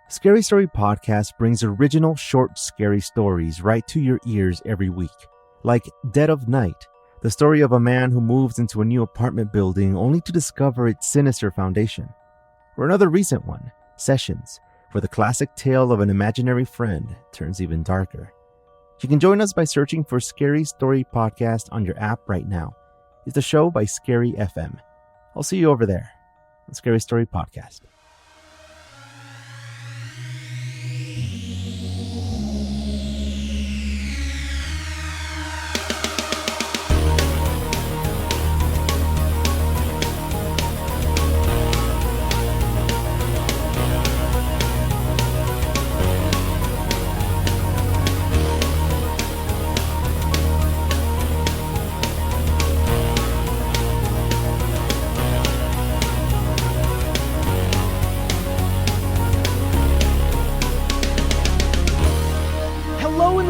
Scary Story Podcast brings original short scary stories right to your ears every week. Like Dead of Night, the story of a man who moves into a new apartment building only to discover its sinister foundation. Or another recent one, Sessions, where the classic tale of an imaginary friend turns even darker. You can join us by searching for Scary Story Podcast on your app right now. It's a show by Scary FM. I'll see you over there on Scary Story Podcast.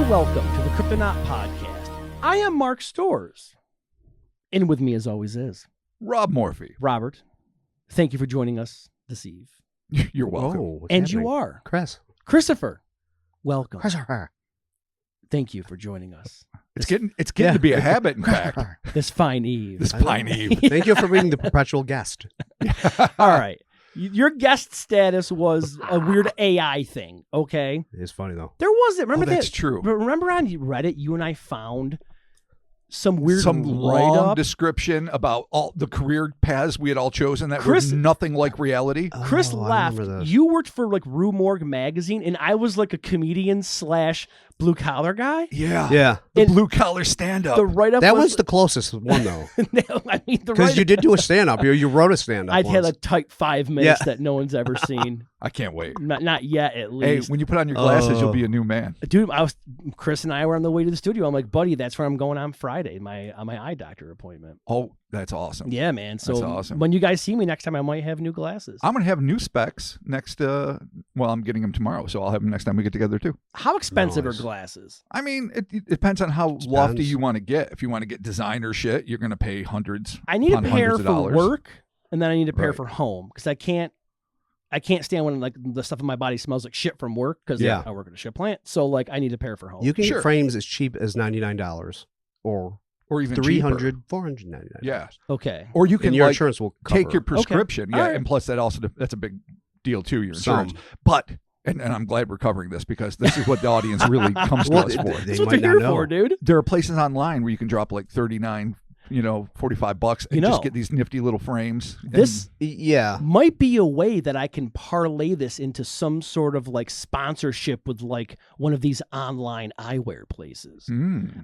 Welcome to the Cryptonaut podcast. I am Mark Storrs, and with me as always is Rob Morphy. Robert, thank you for joining us this eve. You're welcome. Whoa, and happening? You are Christopher. Welcome. Christopher. Thank you for joining us. It's getting to be a habit, in fact. This fine eve. This fine eve. Thank you for being the perpetual guest. All right. Your guest status was a weird AI thing, okay? It's funny, though. There wasn't. Remember that's true. Remember on Reddit, you and I found some long description about all the career paths we had all chosen that were nothing like reality. Chris left. You worked for like Rue Morgue magazine, and I was like a comedian / blue collar guy. Yeah. The blue collar stand up. The write up was the closest one though. No, I mean because you did do a stand up. You wrote a stand up. I'd had a tight 5 minutes that no one's ever seen. I can't wait. Not yet, at least. Hey, when you put on your glasses, you'll be a new man, dude. Chris and I were on the way to the studio. I'm like, buddy, that's where I'm going on Friday. My eye doctor appointment. Oh, that's awesome. Yeah, man. So that's awesome. When you guys see me next time, I might have new glasses. I'm gonna have new specs next. Well, I'm getting them tomorrow, so I'll have them next time we get together too. How expensive are glasses? I mean, it depends on how lofty you want to get. If you want to get designer shit, you're going to pay hundreds. I need a pair for work, and then I need a pair for home because I can't stand when like the stuff in my body smells like shit from work because I work at a shit plant. So like I need a pair for home. You can get frames as cheap as $99 or even $300, $499. Yeah. Okay. Or you can your insurance will cover. Take your prescription. Okay. Yeah, right. And plus that's a big deal too. Your insurance, but. And I'm glad we're covering this because this is what the audience really comes to us for. That's what they're here for, dude. There are places online where you can drop like $39, $45 and just get these nifty little frames. This might be a way that I can parlay this into some sort of like sponsorship with like one of these online eyewear places.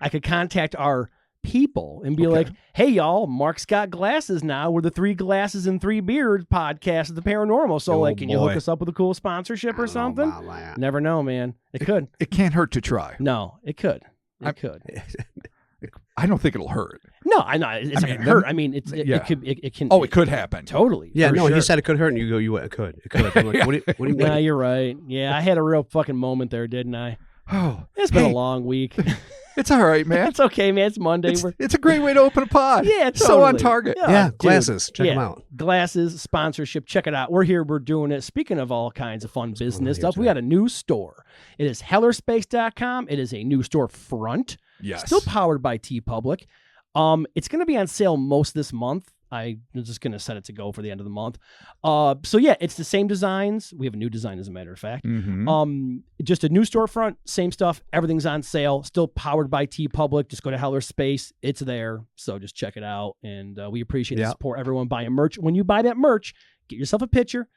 I could contact our people and be like, hey y'all, Mark's got glasses now. We're the 3 Glasses and 3 Beards podcast of the paranormal. So can you hook us up with a cool sponsorship or something? Never know, man. It could. It can't hurt to try. No, it could. It could. I don't think it'll hurt. No, I know it's not gonna hurt. I mean, it could. It can. Oh, it could happen. Totally. Yeah. No, he said it could hurt, and you go, it could. It could. I'm like, what do you mean? Yeah, you're right. Yeah, I had a real fucking moment there, didn't I? Oh, it's been a long week. It's all right, man. It's okay, man. It's Monday. It's a great way to open a pod. Yeah, totally. So on target. Yeah, glasses. Check them out. Glasses, sponsorship. Check it out. We're here. We're doing it. Speaking of all kinds of fun business stuff, we got a new store. It is hellerspace.com. It is a new store front. Yes. Still powered by TeePublic. It's going to be on sale most this month. I'm just going to set it to go for the end of the month. So yeah, it's the same designs. We have a new design, as a matter of fact. Just a new storefront, same stuff. Everything's on sale. Still powered by TeePublic. Just go to Heller Space. It's there. So just check it out. And we appreciate the support. Everyone buying merch. When you buy that merch, get yourself a picture,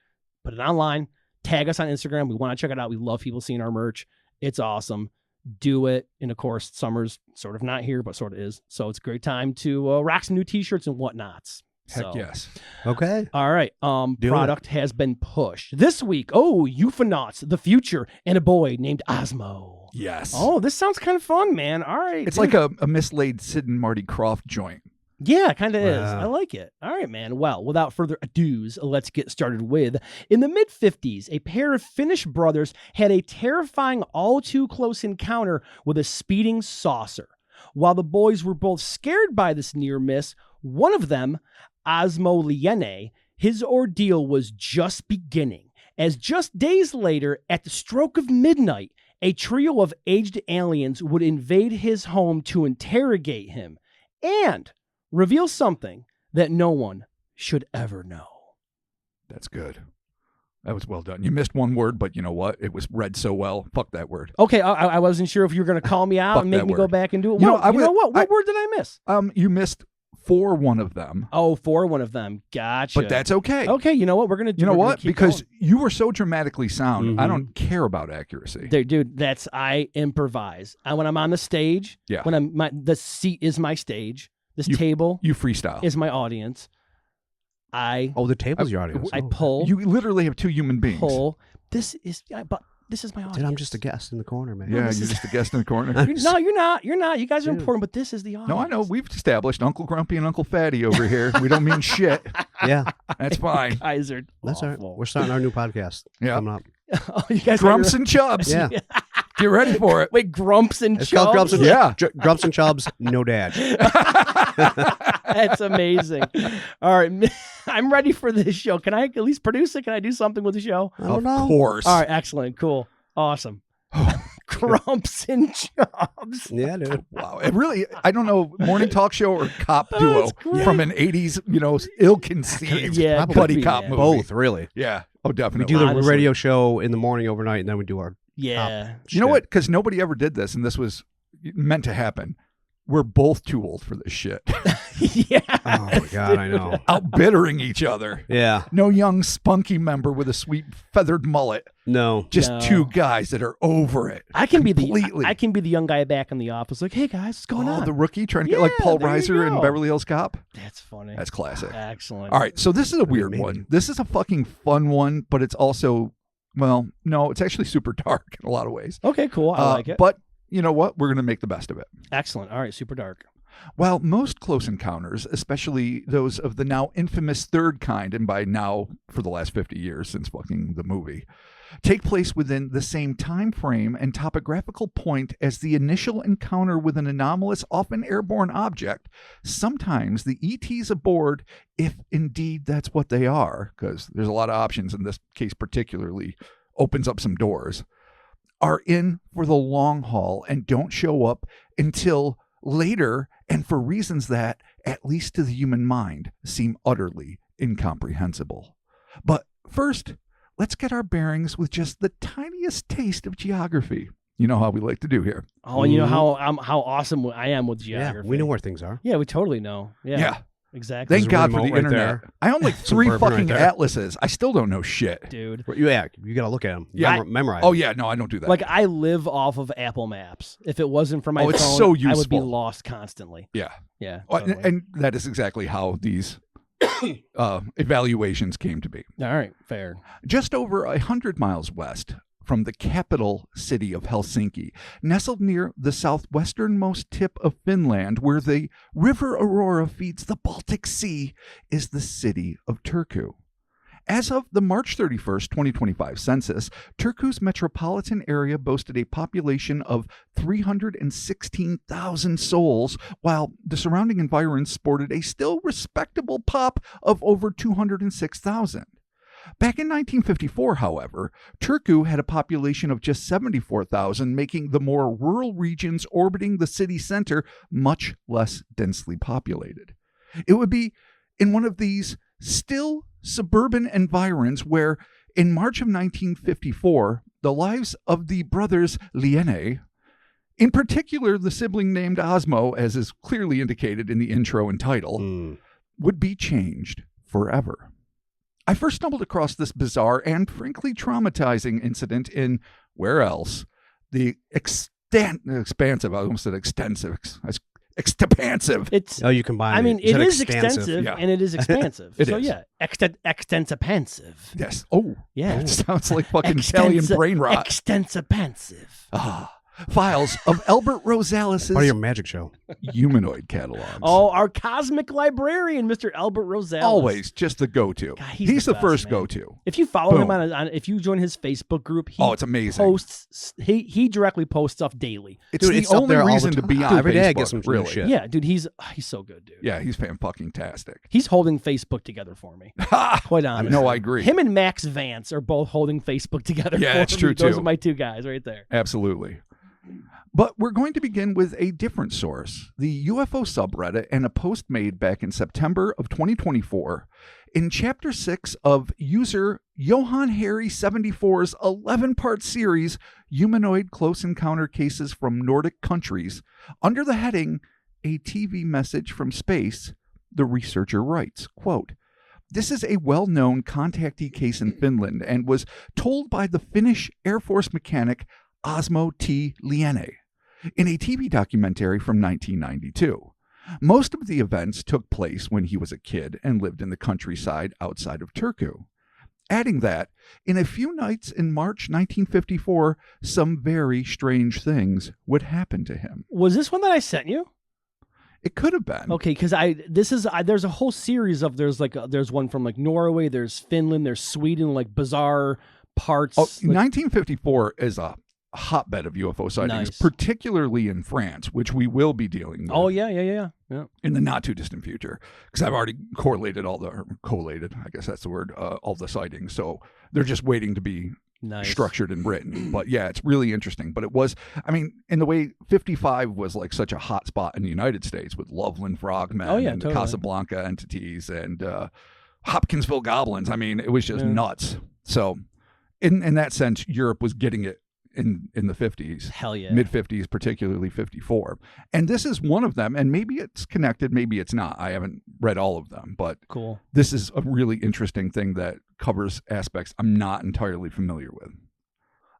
put it online, tag us on Instagram. We want to check it out. We love people seeing our merch. It's awesome. Do it. And of course, summer's sort of not here, but sort of is. So it's a great time to rock some new t-shirts and whatnots. Heck yes. Okay. All right. Product has been pushed. This week, Ufonauts, the future, and a boy named Osmo. Yes. Oh, this sounds kind of fun, man. All right. It's like a mislaid Sid and Marty Krofft joint. Yeah, it kind of is. I like it. All right, man. Well, without further ados, let's get started with. In the mid-50s, a pair of Finnish brothers had a terrifying all-too-close encounter with a speeding saucer. While the boys were both scared by this near miss, one of them, Osmo Liene, his ordeal was just beginning as just days later, at the stroke of midnight, a trio of aged aliens would invade his home to interrogate him and reveal something that no one should ever know. That's good. That was well done. You missed one word, but you know what? It was read so well. Fuck that word. Okay, I wasn't sure if you were going to call me out and make me go back and do it. What word did I miss? You missed for one of them. Oh, for one of them. Gotcha. But that's okay. Okay, you know what? We're going to You know what? Because you were so dramatically sound, I don't care about accuracy. Dude, I improvise. When I'm on the stage, the seat is my stage. This table you freestyle. Is my audience. The table's your audience. I pull. You literally have two human beings. This is my audience. Dude, I'm just a guest in the corner, man. Yeah, you're just a guest in the corner. No, you're not. You're not. You guys are important, but this is the audience. No, I know. We've established Uncle Grumpy and Uncle Fatty over here. We don't mean shit. Yeah. That's fine. You guys are That's all right. We're starting our new podcast. Yeah. Coming up. You guys Grumps and Chubs. Yeah. Get ready for it. Wait, Grumps and It's Chubs? called Grumps and Yeah. Grumps and Chubs, no dad. That's amazing. All right. I'm ready for this show. Can I at least produce it? Can I do something with the show? I don't know. Of course. All right. Excellent. Cool. Awesome. Grumps and Chubs. Yeah, dude. Wow. It really, I don't know, morning talk show or cop duo from an 80s, ill-conceived buddy cop movie. Both, really. Yeah. Oh, We definitely. do the radio show in the morning overnight, and then we do our Yeah. You know what? Because nobody ever did this, and this was meant to happen. We're both too old for this shit. Yeah. Oh, my God, I know. Outbittering each other. Yeah. No young, spunky member with a sweet feathered mullet. No. Just two guys that are over it. I can be completely. the young guy back in the office. Like, hey guys, what's going on? The rookie trying to get like Paul there you Reiser in go. Beverly Hills Cop. That's funny. That's classic. Excellent. All right, so this is a weird maybe. one. This is a fucking fun one, but it's also, well, no, it's actually super dark in a lot of ways. Okay, cool. I like it. But you know what? We're going to make the best of it. Excellent. All right, super dark. While most close encounters, especially those of the now infamous third kind, and by now for the last 50 years since fucking the movie, take place within the same time frame and topographical point as the initial encounter with an anomalous, often airborne object, sometimes the ETs aboard, if indeed that's what they are, because there's a lot of options in this case particularly, opens up some doors, are in for the long haul and don't show up until later, and for reasons that, at least to the human mind, seem utterly incomprehensible. But first, let's get our bearings with just the tiniest taste of geography. You know how we like to do here. Oh, and you know how awesome I am with geography. Yeah, we know where things are. Yeah, we totally know. Yeah. Exactly. Thank God for the remote right internet. there. I own like 3 bourbon fucking right there. atlases. I still don't know shit. Dude. Yeah, you got to look at them. Yeah. Memorize. Oh, yeah. No, I don't do that. Like, I live off of Apple Maps. If it wasn't for my phone, it's so I would be useful. lost constantly. Yeah. Yeah. Oh, Totally. and that is exactly how these evaluations came to be. All right. Fair. Just over 100 miles west from the capital city of Helsinki, nestled near the southwesternmost tip of Finland, where the River Aurora feeds the Baltic Sea, is the city of Turku. As of the March 31st, 2025 census, Turku's metropolitan area boasted a population of 316,000 souls, while the surrounding environs sported a still respectable pop of over 206,000. Back in 1954, however, Turku had a population of just 74,000, making the more rural regions orbiting the city center much less densely populated. It would be in one of these still suburban environs where, in March of 1954, the lives of the brothers Liene, in particular the sibling named Osmo, as is clearly indicated in the intro and title, would be changed forever. I first stumbled across this bizarre and frankly traumatizing incident in, where else? The expansive, I almost said extensive, expansive. It's. Oh, you combine. I mean, it is expansive. extensive Yeah. and it is expansive. It so is. yeah, extensive. Yes. Oh, Yeah. it sounds like fucking Italian brain rot. Extensive. Ah. files of Albert Part of Rosales' your magic show. humanoid catalogs. Oh, our cosmic librarian, Mr. Albert Rosales. Always just the go-to. God, he's the best, first man. go-to. If you follow him Boom. if you join his Facebook group, he It's amazing. posts. He directly posts stuff daily. It's Dude, the it's up only there all the reason to time. be on Every day I get Facebook, some new really. shit. Yeah, dude, he's so good, dude. Yeah, he's fan-fucking-tastic. He's holding Facebook together for me. Quite honestly. No, I agree. Him and Max Vance are both holding Facebook together. Yeah, for that's me. true, Those too. are my two guys right there. Absolutely. But we're going to begin with a different source, the UFO subreddit, and a post made back in September of 2024. In Chapter 6 of user Johan Harry 74's 11-part series, Humanoid Close Encounter Cases from Nordic Countries, under the heading, A TV Message from Space, the researcher writes, quote, "This is a well-known contactee case in Finland and was told by the Finnish Air Force mechanic Osmo Liene in a TV documentary from 1992. Most of the events took place when he was a kid and lived in the countryside outside of Turku. Adding that, in a few nights in March 1954, some very strange things would happen to him." Was this one that I sent you? It could have been. Okay, because there's a whole series of there's one from like Norway, there's Finland, there's Sweden, like bizarre parts. 1954 is a hotbed of UFO sightings, Nice. particularly in France, which we will be dealing with. Oh yeah. In the not too distant future, because I've already collated, I guess that's the word, all the sightings. So they're just waiting to be Nice. structured and written. But yeah, it's really interesting. But it was, I mean, in the way 55 was like such a hot spot in the United States with Loveland Frogmen and the totally. Casablanca entities and Hopkinsville goblins. I mean, it was just nuts. So in that sense, Europe was getting it in the 50s. Hell yeah. Mid 50s, particularly 54. And this is one of them, and maybe it's connected, maybe it's not. I haven't read all of them, but Cool. this is a really interesting thing that covers aspects I'm not entirely familiar with.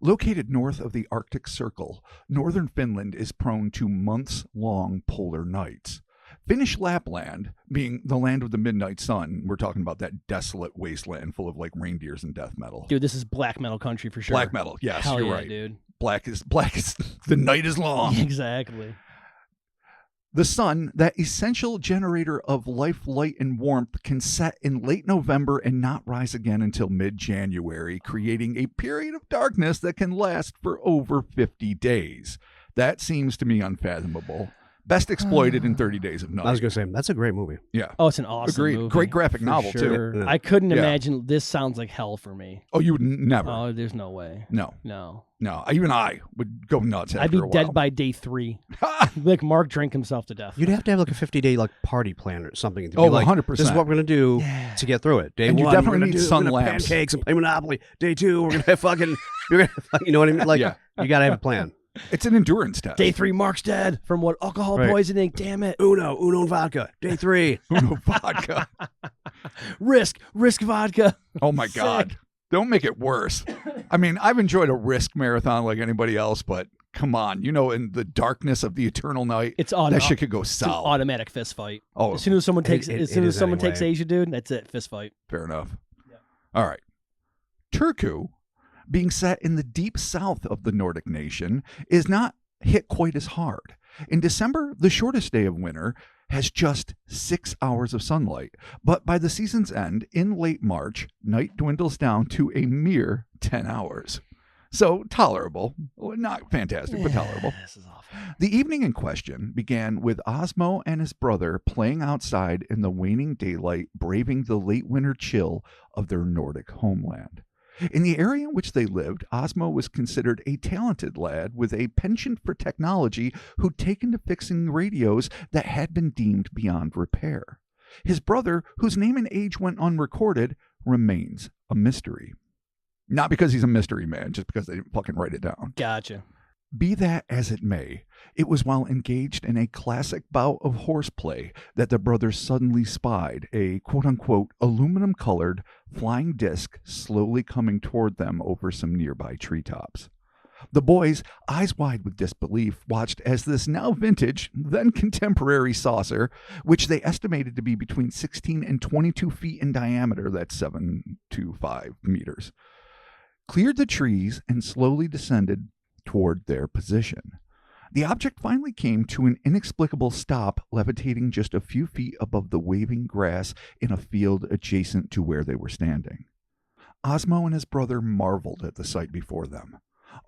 Located north of the Arctic Circle, northern Finland is prone to months-long polar nights. Finnish Lapland, being the land of the midnight sun, we're talking about that desolate wasteland full of like reindeers and death metal. Dude, this is black metal country for sure. Black metal, yes, Hell you're yeah, right. dude. Black is the night is long. Exactly. The sun, that essential generator of life, light, and warmth, can set in late November and not rise again until mid-January, creating a period of darkness that can last for over 50 days. That seems to me unfathomable. Best exploited in 30 Days of Night. I was going to say, that's a great movie. Yeah. Oh, it's an awesome Agreed. movie. Great graphic For novel, sure. too. Yeah. I couldn't Yeah. imagine. This sounds like hell for me. Oh, you would never. Oh, there's no way. No. No. Even I would go nuts after I'd be a dead while. by day 3. Like Mark drank himself to death. You'd have to have like a 50-day like party plan or something. To Oh, be like, 100%. This is what we're going to do to get through it. Day And you one, definitely we're need gonna sun we're gonna lamps. pancakes and play Monopoly. Day 2, we're going to have fucking, you know what I mean? Like, Yeah. you got to have a plan. It's an endurance test. Day 3, Mark's dead from what? Alcohol Right. poisoning. Damn it. Uno and vodka. Day 3. Uno vodka. Risk vodka. Oh, my Sick. God. Don't make it worse. I mean, I've enjoyed a Risk marathon like anybody else, but come on. In the darkness of the eternal night, It's that shit could go It's an south. automatic fist fight. Oh, As soon as someone takes, it as soon as is someone takes anyway. Asia, dude, that's it. Fist fight. fair enough. All right. Turku, being set in the deep south of the Nordic nation, is not hit quite as hard. In December, the shortest day of winter has just 6 hours of sunlight. But by the season's end, in late March, night dwindles down to a mere 10 hours. So tolerable. Well, not fantastic, but tolerable. This is awful. The evening in question began with Osmo and his brother playing outside in the waning daylight, braving the late winter chill of their Nordic homeland. In the area in which they lived, Osmo was considered a talented lad with a penchant for technology who'd taken to fixing radios that had been deemed beyond repair. His brother, whose name and age went unrecorded, remains a mystery. Not because he's a mystery man, just because they didn't fucking write it down. Gotcha. Be that as it may, it was while engaged in a classic bout of horseplay that the brothers suddenly spied a quote-unquote aluminum-colored flying disc slowly coming toward them over some nearby treetops. The boys, eyes wide with disbelief, watched as this now vintage, then contemporary saucer, which they estimated to be between 16 and 22 feet in diameter, that's 7 to 5 meters, cleared the trees and slowly descended toward their position. The object finally came to an inexplicable stop, levitating just a few feet above the waving grass in a field adjacent to where they were standing. Osmo and his brother marveled at the sight before them.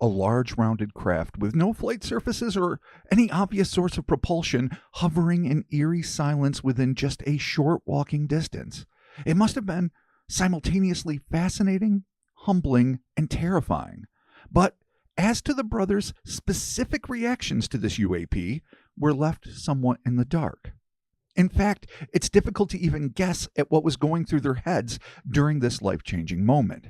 A large rounded craft with no flight surfaces or any obvious source of propulsion, hovering in eerie silence within just a short walking distance. It must have been simultaneously fascinating, humbling, and terrifying. But as to the brothers' specific reactions to this UAP, were left somewhat in the dark. In fact, it's difficult to even guess at what was going through their heads during this life-changing moment.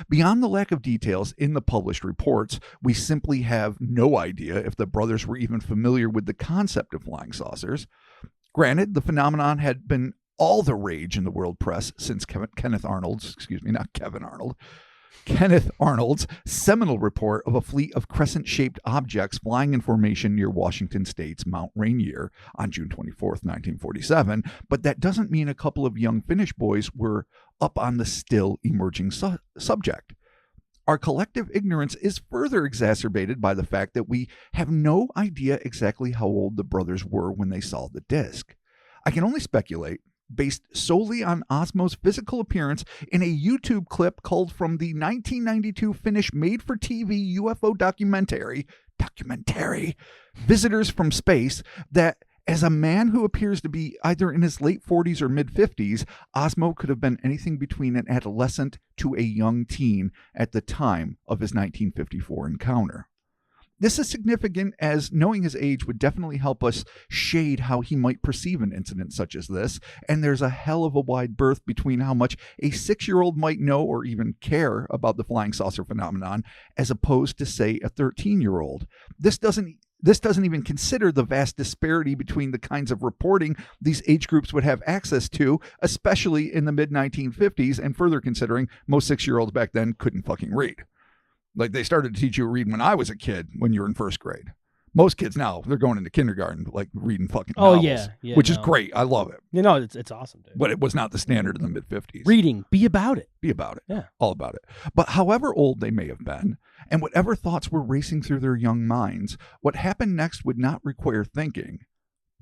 Beyond the lack of details in the published reports, we simply have no idea if the brothers were even familiar with the concept of flying saucers. Granted, the phenomenon had been all the rage in the world press since Kenneth Arnold's seminal report of a fleet of crescent-shaped objects flying in formation near Washington State's Mount Rainier on June 24th, 1947, but that doesn't mean a couple of young Finnish boys were up on the still emerging subject. Our collective ignorance is further exacerbated by the fact that we have no idea exactly how old the brothers were when they saw the disc. I can only speculate, based solely on Osmo's physical appearance in a YouTube clip culled from the 1992 Finnish made-for-TV UFO documentary, Visitors from Space, that as a man who appears to be either in his late 40s or mid-50s, Osmo could have been anything between an adolescent to a young teen at the time of his 1954 encounter. This is significant as knowing his age would definitely help us shade how he might perceive an incident such as this, and there's a hell of a wide berth between how much a 6-year-old might know or even care about the flying saucer phenomenon as opposed to, say, a 13-year-old. This doesn't even consider the vast disparity between the kinds of reporting these age groups would have access to, especially in the mid-1950s, and further considering most 6-year-olds back then couldn't fucking read. Like, they started to teach you reading when I was a kid, when you were in first grade. Most kids now, they're going into kindergarten, like reading fucking novels, which is great. I love it. You know, it's awesome, dude. But it was not the standard in the mid-50s. Reading, be about it. Be about it. Yeah. All about it. But however old they may have been, and whatever thoughts were racing through their young minds, what happened next would not require thinking,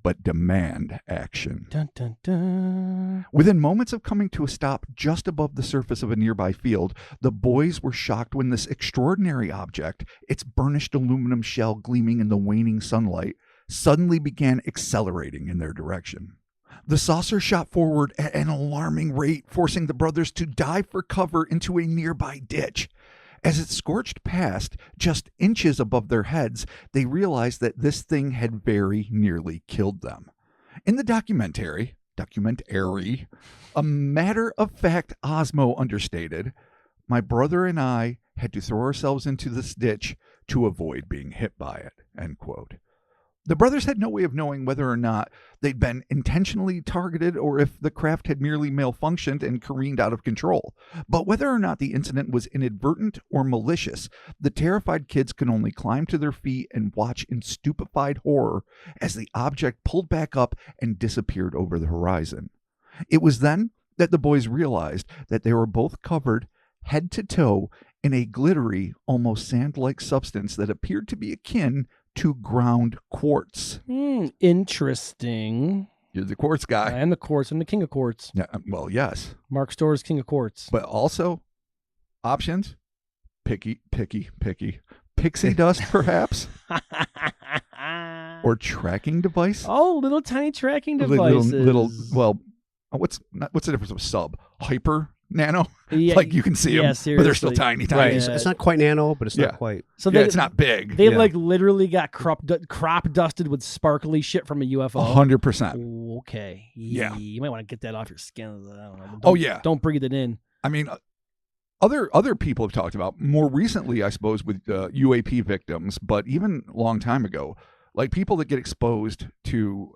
but demand action. Dun, dun, dun. Within moments of coming to a stop just above the surface of a nearby field, the boys were shocked when this extraordinary object, its burnished aluminum shell gleaming in the waning sunlight, suddenly began accelerating in their direction. The saucer shot forward at an alarming rate, forcing the brothers to dive for cover into a nearby ditch. As it scorched past, just inches above their heads, they realized that this thing had very nearly killed them. In the documentary, a matter-of-fact Osmo understated, "My brother and I had to throw ourselves into this ditch to avoid being hit by it," end quote. The brothers had no way of knowing whether or not they'd been intentionally targeted or if the craft had merely malfunctioned and careened out of control. But whether or not the incident was inadvertent or malicious, the terrified kids could only climb to their feet and watch in stupefied horror as the object pulled back up and disappeared over the horizon. It was then that the boys realized that they were both covered head to toe in a glittery, almost sand-like substance that appeared to be akin to ground quartz. Interesting. You're the quartz guy. I am the quartz. I'm the king of quartz. Yeah, well, yes. Mark Storr's king of quartz. But also, options, picky. Pixie dust, perhaps? Or tracking device? Oh, little tiny tracking devices. Well, what's the difference of sub? Hyper? Nano? Yeah, like you can see them, but they're still tiny. Right. Yeah. It's not quite nano, but it's not quite. So it's not big. They like literally got crop dusted with sparkly shit from a UFO. 100%. Okay. Yeah. You might want to get that off your skin. I don't know. Don't breathe it in. I mean, other people have talked about more recently, I suppose, with UAP victims, but even a long time ago, like people that get exposed to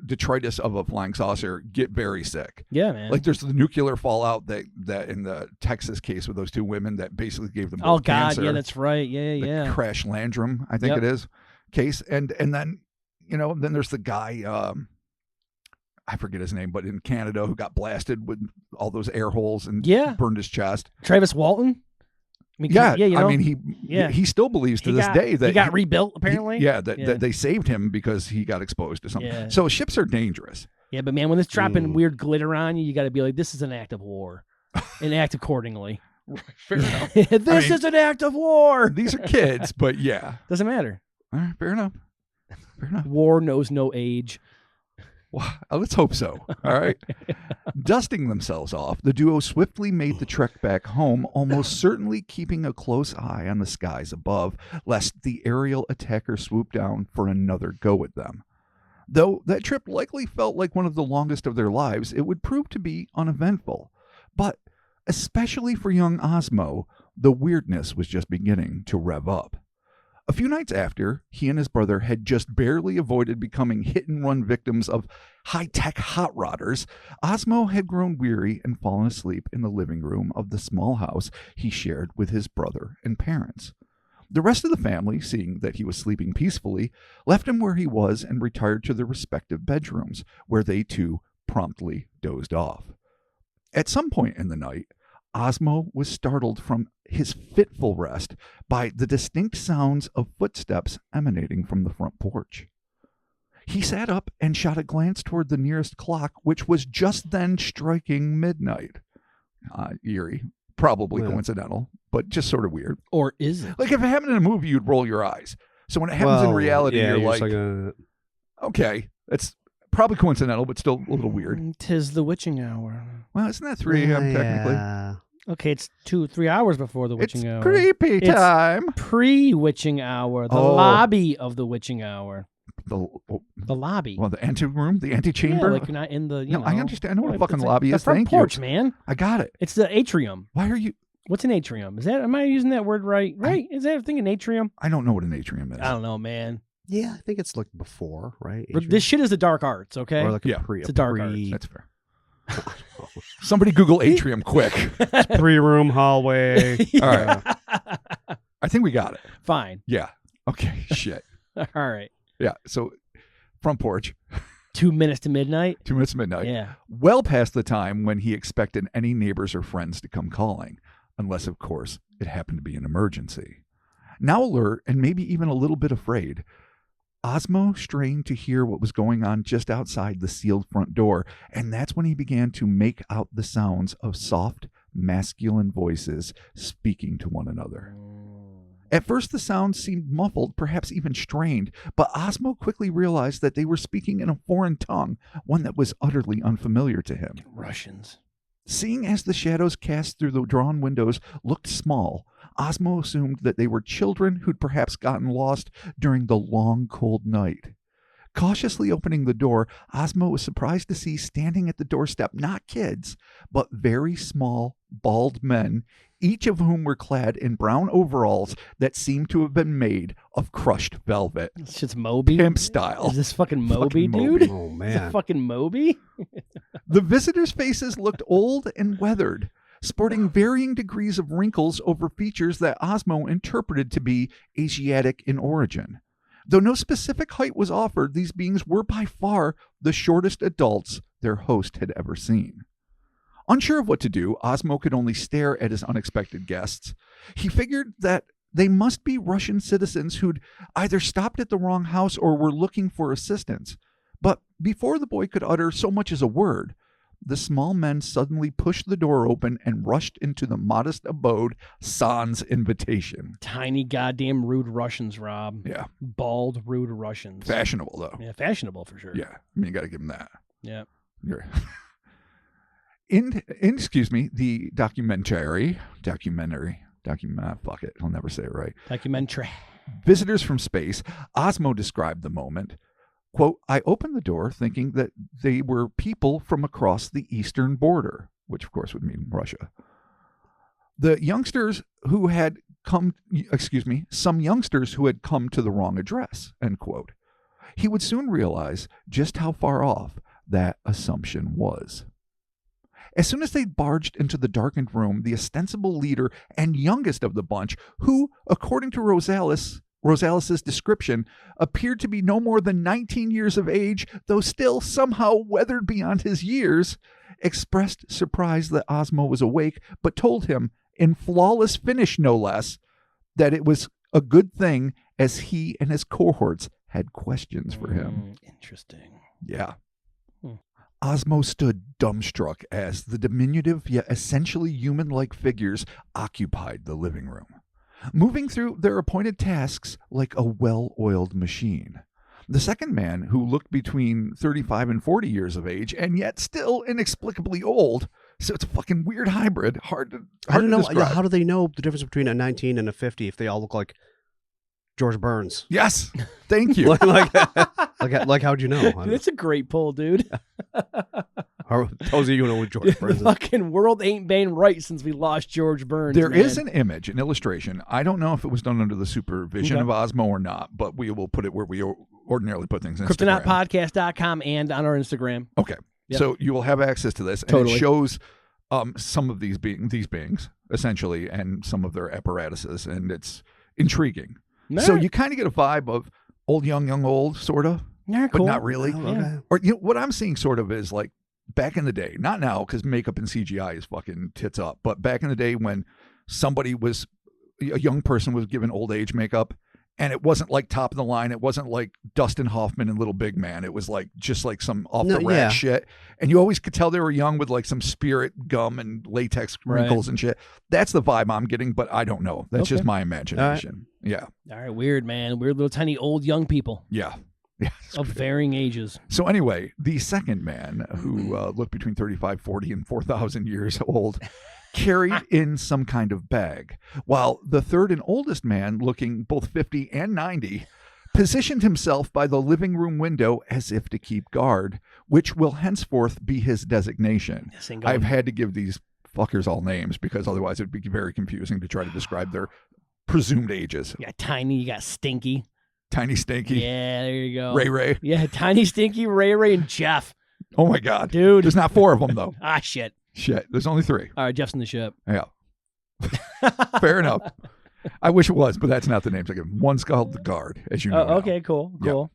detritus of a flying saucer get very sick. Yeah, man. Like there's the nuclear fallout that in the Texas case with those two women that basically gave them both cancer. Yeah, that's right. Yeah. The Crash Landrum, I think it is, case. And then, then there's the guy, I forget his name, but in Canada who got blasted with all those air holes and burned his chest. Travis Walton? mean, Yeah, you know, I mean, he still believes to this day that he got rebuilt, apparently. That they saved him because he got exposed to something. Yeah. So ships are dangerous. Yeah, but man, when it's dropping weird glitter on you, you got to be like, this is an act of war, and act accordingly. Fair enough. This is an act of war. These are kids, but yeah. Doesn't matter. All right, fair enough. War knows no age. Well, let's hope so. All right. Dusting themselves off, the duo swiftly made the trek back home, almost certainly keeping a close eye on the skies above, lest the aerial attacker swoop down for another go at them. Though that trip likely felt like one of the longest of their lives, it would prove to be uneventful. But especially for young Osmo, the weirdness was just beginning to rev up. A few nights after, he and his brother had just barely avoided becoming hit-and-run victims of high-tech hot rodders, Osmo had grown weary and fallen asleep in the living room of the small house he shared with his brother and parents. The rest of the family, seeing that he was sleeping peacefully, left him where he was and retired to their respective bedrooms, where they too promptly dozed off. At some point in the night, Osmo was startled from his fitful rest by the distinct sounds of footsteps emanating from the front porch. He sat up and shot a glance toward the nearest clock, which was just then striking midnight. Eerie. Probably coincidental, but just sort of weird. Or is it? Like if it happened in a movie, you'd roll your eyes. So when it happens in reality, you're like, okay, it's probably coincidental, but still a little weird. 'Tis the witching hour. Well, isn't that 3 a.m. technically? Okay, it's 2-3 hours before the witching hour. Creepy time. It's pre-witching hour. The lobby of the witching hour. The lobby. Well, the anteroom, the antechamber. Yeah, like you're not in the. I understand. I know what a fucking it's lobby is. The front Thank porch, you, man. I got it. It's the atrium. Why are you? What's an atrium? Is that? Am I using that word right? Right? Is that a thing? An atrium? I don't know what an atrium is. I don't know, man. Yeah, I think it's like before, right? This shit is the dark arts, okay? Or like it's a dark arts. That's fair. Somebody Google atrium quick. Pre-room hallway. All right. I think we got it. Fine. Yeah. Okay. Shit. All right. Yeah. So front porch. 2 minutes to midnight. 2 minutes to midnight. Yeah. Well past the time when he expected any neighbors or friends to come calling, unless, of course, it happened to be an emergency. Now alert and maybe even a little bit afraid, Osmo strained to hear what was going on just outside the sealed front door, and that's when he began to make out the sounds of soft, masculine voices speaking to one another. At first, the sounds seemed muffled, perhaps even strained, but Osmo quickly realized that they were speaking in a foreign tongue, one that was utterly unfamiliar to him. Russians. Seeing as the shadows cast through the drawn windows looked small, Osmo assumed that they were children who'd perhaps gotten lost during the long, cold night. Cautiously opening the door, Osmo was surprised to see standing at the doorstep not kids, but very small, bald men, each of whom were clad in brown overalls that seemed to have been made of crushed velvet. This shit's Moby? Pimp style. Is this fucking Moby, Fucking dude? Moby. Oh, man. Is that fucking Moby? The visitors' faces looked old and weathered, sporting varying degrees of wrinkles over features that Osmo interpreted to be Asiatic in origin. Though no specific height was offered, these beings were by far the shortest adults their host had ever seen. Unsure of what to do, Osmo could only stare at his unexpected guests. He figured that they must be Russian citizens who'd either stopped at the wrong house or were looking for assistance. But before the boy could utter so much as a word, the small men suddenly pushed the door open and rushed into the modest abode sans invitation. Tiny goddamn rude Russians, Rob. Yeah. Bald, rude Russians. Fashionable, though. Yeah, fashionable for sure. Yeah. I mean, you got to give them that. Yeah. Excuse me, the documentary, fuck it, I'll never say it right. Documentary. Visitors from Space, Osmo described the moment. Quote, I opened the door thinking that they were people from across the eastern border, which of course would mean Russia. The youngsters who had come, some youngsters who had come to the wrong address, end quote. He would soon realize just how far off that assumption was. As soon as they barged into the darkened room, the ostensible leader and youngest of the bunch, who, according to Rosales' description, appeared to be no more than 19 years of age, though still somehow weathered beyond his years, expressed surprise that Osmo was awake, but told him in flawless Finnish, no less, that it was a good thing as he and his cohorts had questions for him. Interesting. Yeah. Osmo stood dumbstruck as the diminutive yet essentially human-like figures occupied the living room, moving through their appointed tasks like a well-oiled machine. The second man, who looked between 35 and 40 years of age and yet still inexplicably old, so it's a fucking weird hybrid, hard to describe. How do they know the difference between a 19 and a 50 if they all look like George Burns? Yes, thank you. like how'd you know? That's a great pull, dude. How tells you know what George The Burns is? fucking world ain't been right since we lost George Burns. There man. is an image, an illustration. I don't know if it was done under the supervision of Osmo or not, but we will put it where we ordinarily put things. Cryptonautpodcast.com and on our Instagram. Okay. Yep. So you will have access to this. And Totally. it shows some of these beings, essentially, and some of their apparatuses, and it's intriguing. Nah. So you kind of get a vibe of old, young, old, sort of, Yeah, but cool. not really. Oh, okay. Or what I'm seeing sort of is like back in the day, not now because makeup and CGI is fucking tits up, but back in the day when a young person was given old age makeup, and it wasn't like top of the line. It wasn't like Dustin Hoffman and Little Big Man. It was like just like some off the rack shit. And you always could tell they were young with like some spirit gum and latex wrinkles and shit. That's the vibe I'm getting, but I don't know. That's just my imagination. Yeah. All right, weird, man. Weird little tiny old young people Yeah. Yeah. of varying ages. So anyway, the second man, who looked between 35, 40, and 4,000 years old, carried in some kind of bag, while the third and oldest man, looking both 50 and 90, positioned himself by the living room window as if to keep guard, which will henceforth be his designation. I've had to give these fuckers all names because otherwise it'd be very confusing to try to describe their presumed ages. You got Tiny, you got Stinky. Tiny Stinky. Yeah, there you go. Ray. Yeah, Tiny, Stinky, Ray, and Jeff. Oh my God. Dude. There's not 4 of them though. Shit. Shit. There's only 3. All right, Jeff's in the ship. Yeah. Fair enough. I wish it was, but that's not the names I give them. One's called the guard, as you know. Okay, cool. Yeah.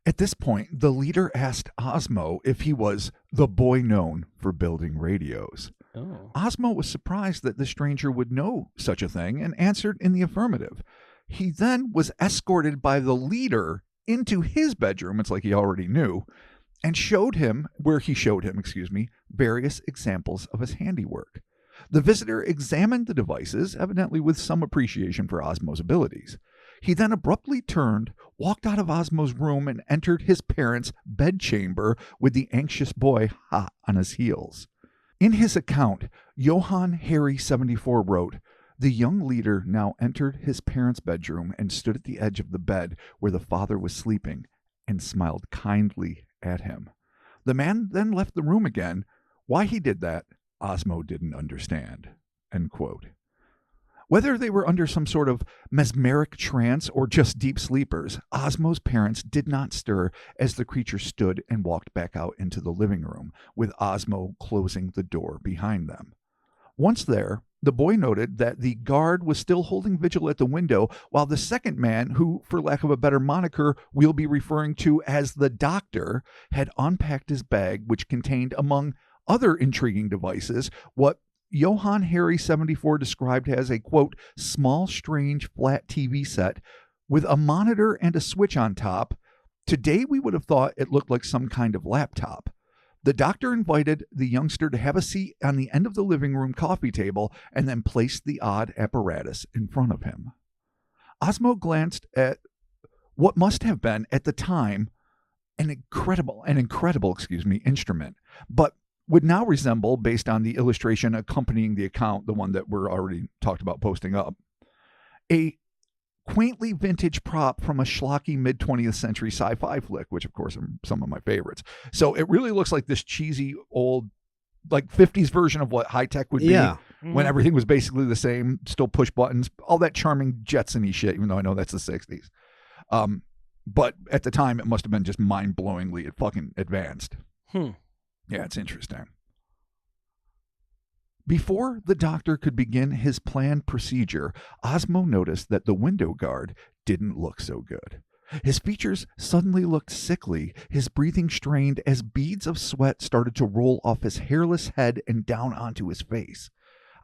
At this point, the leader asked Osmo if he was the boy known for building radios. Oh. Osmo was surprised that the stranger would know such a thing and answered in the affirmative. He then was escorted by the leader into his bedroom, it's like he already knew, and showed him, various examples of his handiwork. The visitor examined the devices, evidently with some appreciation for Osmo's abilities. He then abruptly turned, walked out of Osmo's room, and entered his parents' bedchamber with the anxious boy hot on his heels. In his account, Johann Harry 74 wrote, "The young leader now entered his parents' bedroom and stood at the edge of the bed where the father was sleeping and smiled kindly at him. The man then left the room again. Why he did that, Osmo didn't understand." End quote. Whether they were under some sort of mesmeric trance or just deep sleepers, Osmo's parents did not stir as the creature stood and walked back out into the living room, with Osmo closing the door behind them. Once there, the boy noted that the guard was still holding vigil at the window, while the second man, who, for lack of a better moniker, we'll be referring to as the doctor, had unpacked his bag, which contained, among other intriguing devices, what Johann Harry 74 described as a, quote, small, strange, flat TV set with a monitor and a switch on top. Today, we would have thought it looked like some kind of laptop. The doctor invited the youngster to have a seat on the end of the living room coffee table and then placed the odd apparatus in front of him. Osmo glanced at what must have been, at the time, an incredible instrument, but would now resemble, based on the illustration accompanying the account, the one that we're already talked about posting up, a quaintly vintage prop from a schlocky mid-20th century sci-fi flick, which of course are some of my favorites. So it really looks like this cheesy old, like 50s version of what high-tech would be when everything was basically the same, still push buttons, all that charming Jetson-y shit, even though I know that's the 60s. But at the time, it must have been just mind-blowingly fucking advanced. Yeah, it's interesting. Before the doctor could begin his planned procedure, Osmo noticed that the window guard didn't look so good. His features suddenly looked sickly, his breathing strained as beads of sweat started to roll off his hairless head and down onto his face.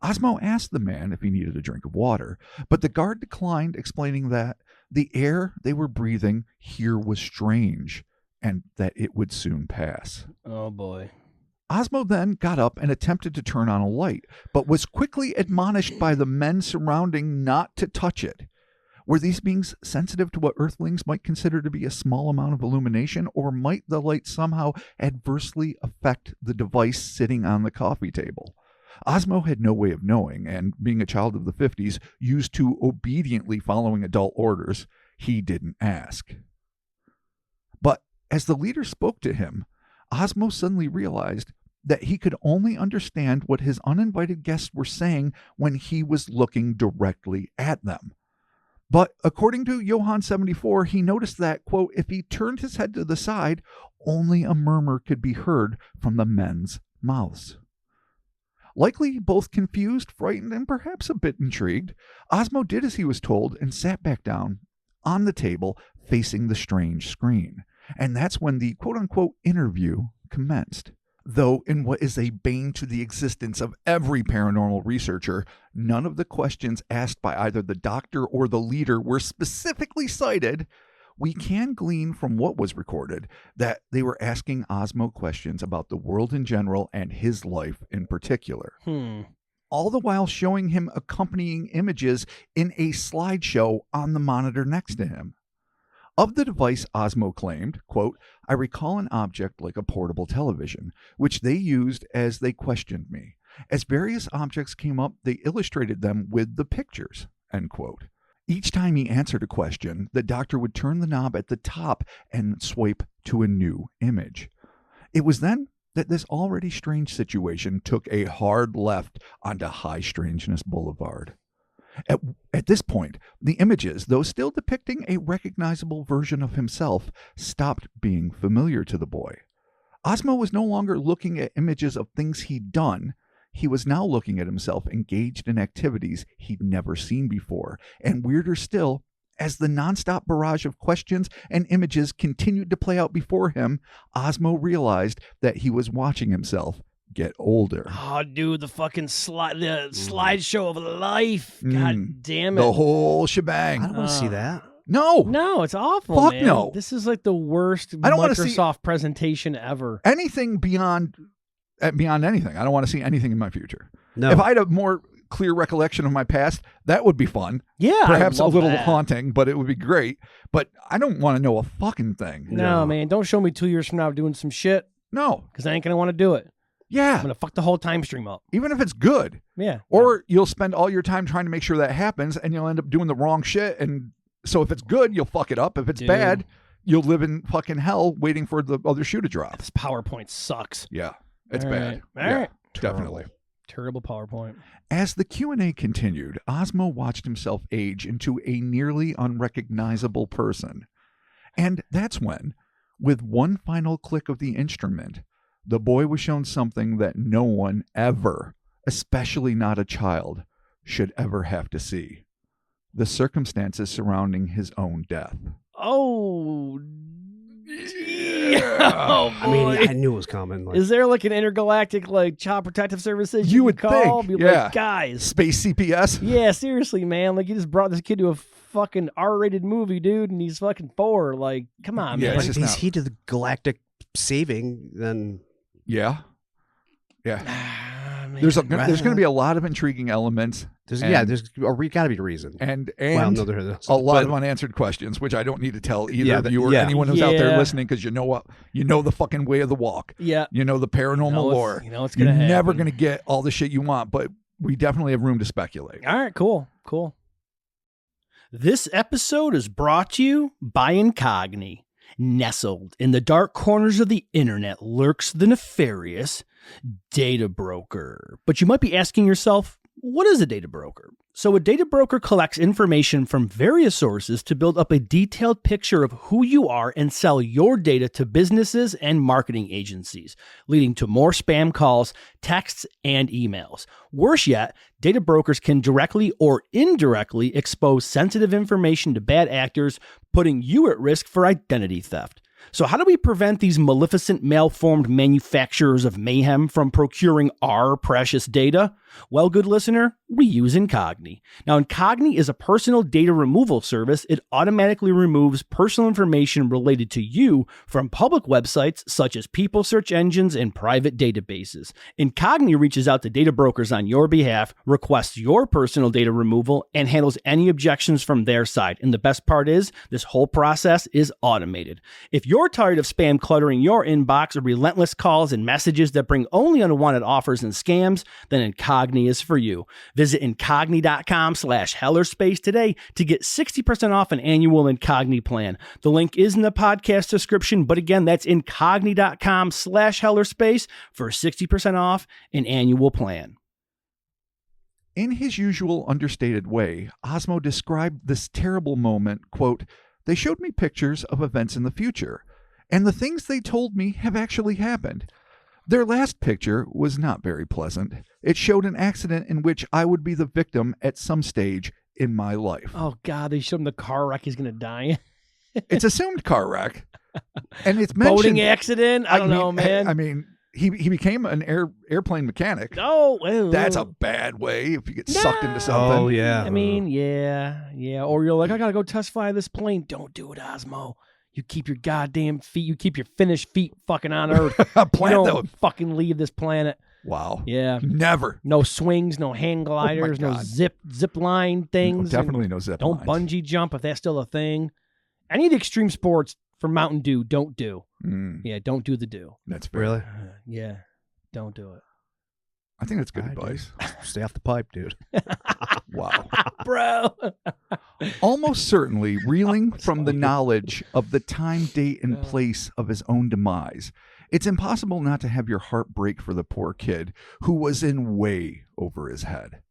Osmo asked the man if he needed a drink of water, but the guard declined, explaining that the air they were breathing here was strange and that it would soon pass. Oh, boy. Osmo then got up and attempted to turn on a light, but was quickly admonished by the men surrounding not to touch it. Were these beings sensitive to what Earthlings might consider to be a small amount of illumination, or might the light somehow adversely affect the device sitting on the coffee table? Osmo had no way of knowing, and being a child of the 50s, used to obediently following adult orders, he didn't ask. But as the leader spoke to him, Osmo suddenly realized that he could only understand what his uninvited guests were saying when he was looking directly at them. But according to Johann 74, he noticed that, quote, if he turned his head to the side, only a murmur could be heard from the men's mouths. Likely both confused, frightened, and perhaps a bit intrigued, Osmo did as he was told and sat back down on the table facing the strange screen. And that's when the quote-unquote interview commenced. Though in what is a bane to the existence of every paranormal researcher, none of the questions asked by either the doctor or the leader were specifically cited, we can glean from what was recorded that they were asking Osmo questions about the world in general and his life in particular. All the while showing him accompanying images in a slideshow on the monitor next to him. Of the device, Osmo claimed, quote, I recall an object like a portable television, which they used as they questioned me. As various objects came up, they illustrated them with the pictures, end quote. Each time he answered a question, the doctor would turn the knob at the top and swipe to a new image. It was then that this already strange situation took a hard left onto High Strangeness Boulevard. At this point, the images, though still depicting a recognizable version of himself, stopped being familiar to the boy. Osmo was no longer looking at images of things he'd done. He was now looking at himself engaged in activities he'd never seen before. And weirder still, as the nonstop barrage of questions and images continued to play out before him, Osmo realized that he was watching himself get older. Oh, dude, the fucking slideshow of life. God damn it. The whole shebang. I don't want to see that. No, it's awful. Fuck man. no. This is like the worst I don't want to Microsoft presentation ever. Anything beyond anything. I don't want to see anything in my future. No. If I had a more clear recollection of my past, that would be fun. Yeah, perhaps a little that. haunting, but it would be great. But I don't want to know a fucking thing. No, man, don't show me 2 years from now doing some shit. No, because I ain't gonna want to do it. Yeah, I'm gonna fuck the whole time stream up. Even if it's good. Yeah. Or you'll spend all your time trying to make sure that happens, and you'll end up doing the wrong shit. And so if it's good, you'll fuck it up. If it's bad, you'll live in fucking hell waiting for the other shoe to drop. This PowerPoint sucks. Yeah, it's all bad. Right. All right. Definitely. Terrible PowerPoint. As the Q&A continued, Osmo watched himself age into a nearly unrecognizable person. And that's when, with one final click of the instrument, the boy was shown something that no one ever, especially not a child, should ever have to see. The circumstances surrounding his own death. Oh, Oh, I mean, I knew it was coming. Is there like an intergalactic Child Protective Services you would call? think, Be yeah. like, guys. Space CPS? Yeah, seriously, man. Like, you just brought this kid to a fucking R-rated movie, dude, and he's fucking 4. Like, come on, Yeah, man. it's If just he's he to the galactic saving, then Yeah. Yeah. Man. There's going to be a lot of intriguing elements. there's got to be a reason. And well, no, there is. a lot of unanswered questions, which I don't need to tell either Yeah, of you or yeah. anyone who's out there Yeah. listening, because you know the fucking way of the walk. Yeah. You know the paranormal lore. You know it's You're gonna happen. never going to get all the shit you want, but we definitely have room to speculate. All right, cool. This episode is brought to you by Incogni. Nestled in the dark corners of the internet lurks the nefarious data broker. But you might be asking yourself, what is a data broker? So a data broker collects information from various sources to build up a detailed picture of who you are and sell your data to businesses and marketing agencies, leading to more spam calls, texts, and emails. Worse yet, data brokers can directly or indirectly expose sensitive information to bad actors, putting you at risk for identity theft. So how do we prevent these maleficent, malformed manufacturers of mayhem from procuring our precious data? Well, good listener, we use Incogni. Now, Incogni is a personal data removal service. It automatically removes personal information related to you from public websites such as people search engines and private databases. Incogni reaches out to data brokers on your behalf, requests your personal data removal, and handles any objections from their side. And the best part is, this whole process is automated. If you're tired of spam cluttering your inbox or relentless calls and messages that bring only unwanted offers and scams, then Incogni is for you. Visit incogni.com/hellerspace today to get 60% off an annual Incogni plan. The link is in the podcast description, but again, that's incogni.com/hellerspace for 60% off an annual plan. In his usual understated way, Osmo described this terrible moment, quote, "They showed me pictures of events in the future, and the things they told me have actually happened. Their last picture was not very pleasant. It showed an accident in which I would be the victim at some stage in my life." Oh, God, they showed him the car wreck. He's going to die. It's assumed car wreck. And it's mentioned... Boating accident? I don't know, man. I mean, he became an airplane mechanic. Oh, well. That's a bad way if you get sucked into something. Oh, yeah. I mean, yeah. Or you're like, I got to go test fly this plane. Don't do it, Osmo. You keep your goddamn feet. You keep your Finnish feet fucking on Earth. You don't fucking leave this planet. Wow. Yeah. Never. No swings, no hang gliders, no zip line things. No, definitely no zip Don't lines. bungee jump if that's still a thing. Any of the extreme sports for Mountain Dew, don't do. Yeah, don't do the do. That's fair. Really? Yeah, don't do it. I think that's good advice. Stay off the pipe, dude. Wow. Bro. Almost certainly reeling from the knowledge of the time, date, and place of his own demise, it's impossible not to have your heart break for the poor kid who was in way over his head.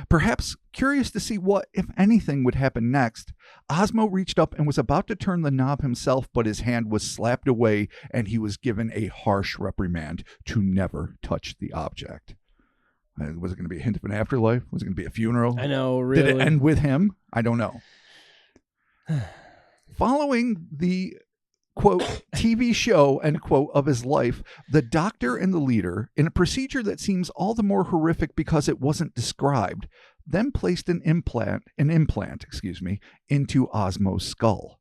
Perhaps curious to see what, if anything, would happen next, Osmo reached up and was about to turn the knob himself, but his hand was slapped away and he was given a harsh reprimand to never touch the object. Was it going to be a hint of an afterlife? Was it going to be a funeral? I know, really. Did it end with him? I don't know. Following the, quote, TV show, end quote, of his life, the doctor and the leader, in a procedure that seems all the more horrific because it wasn't described, then placed an implant, into Osmo's skull.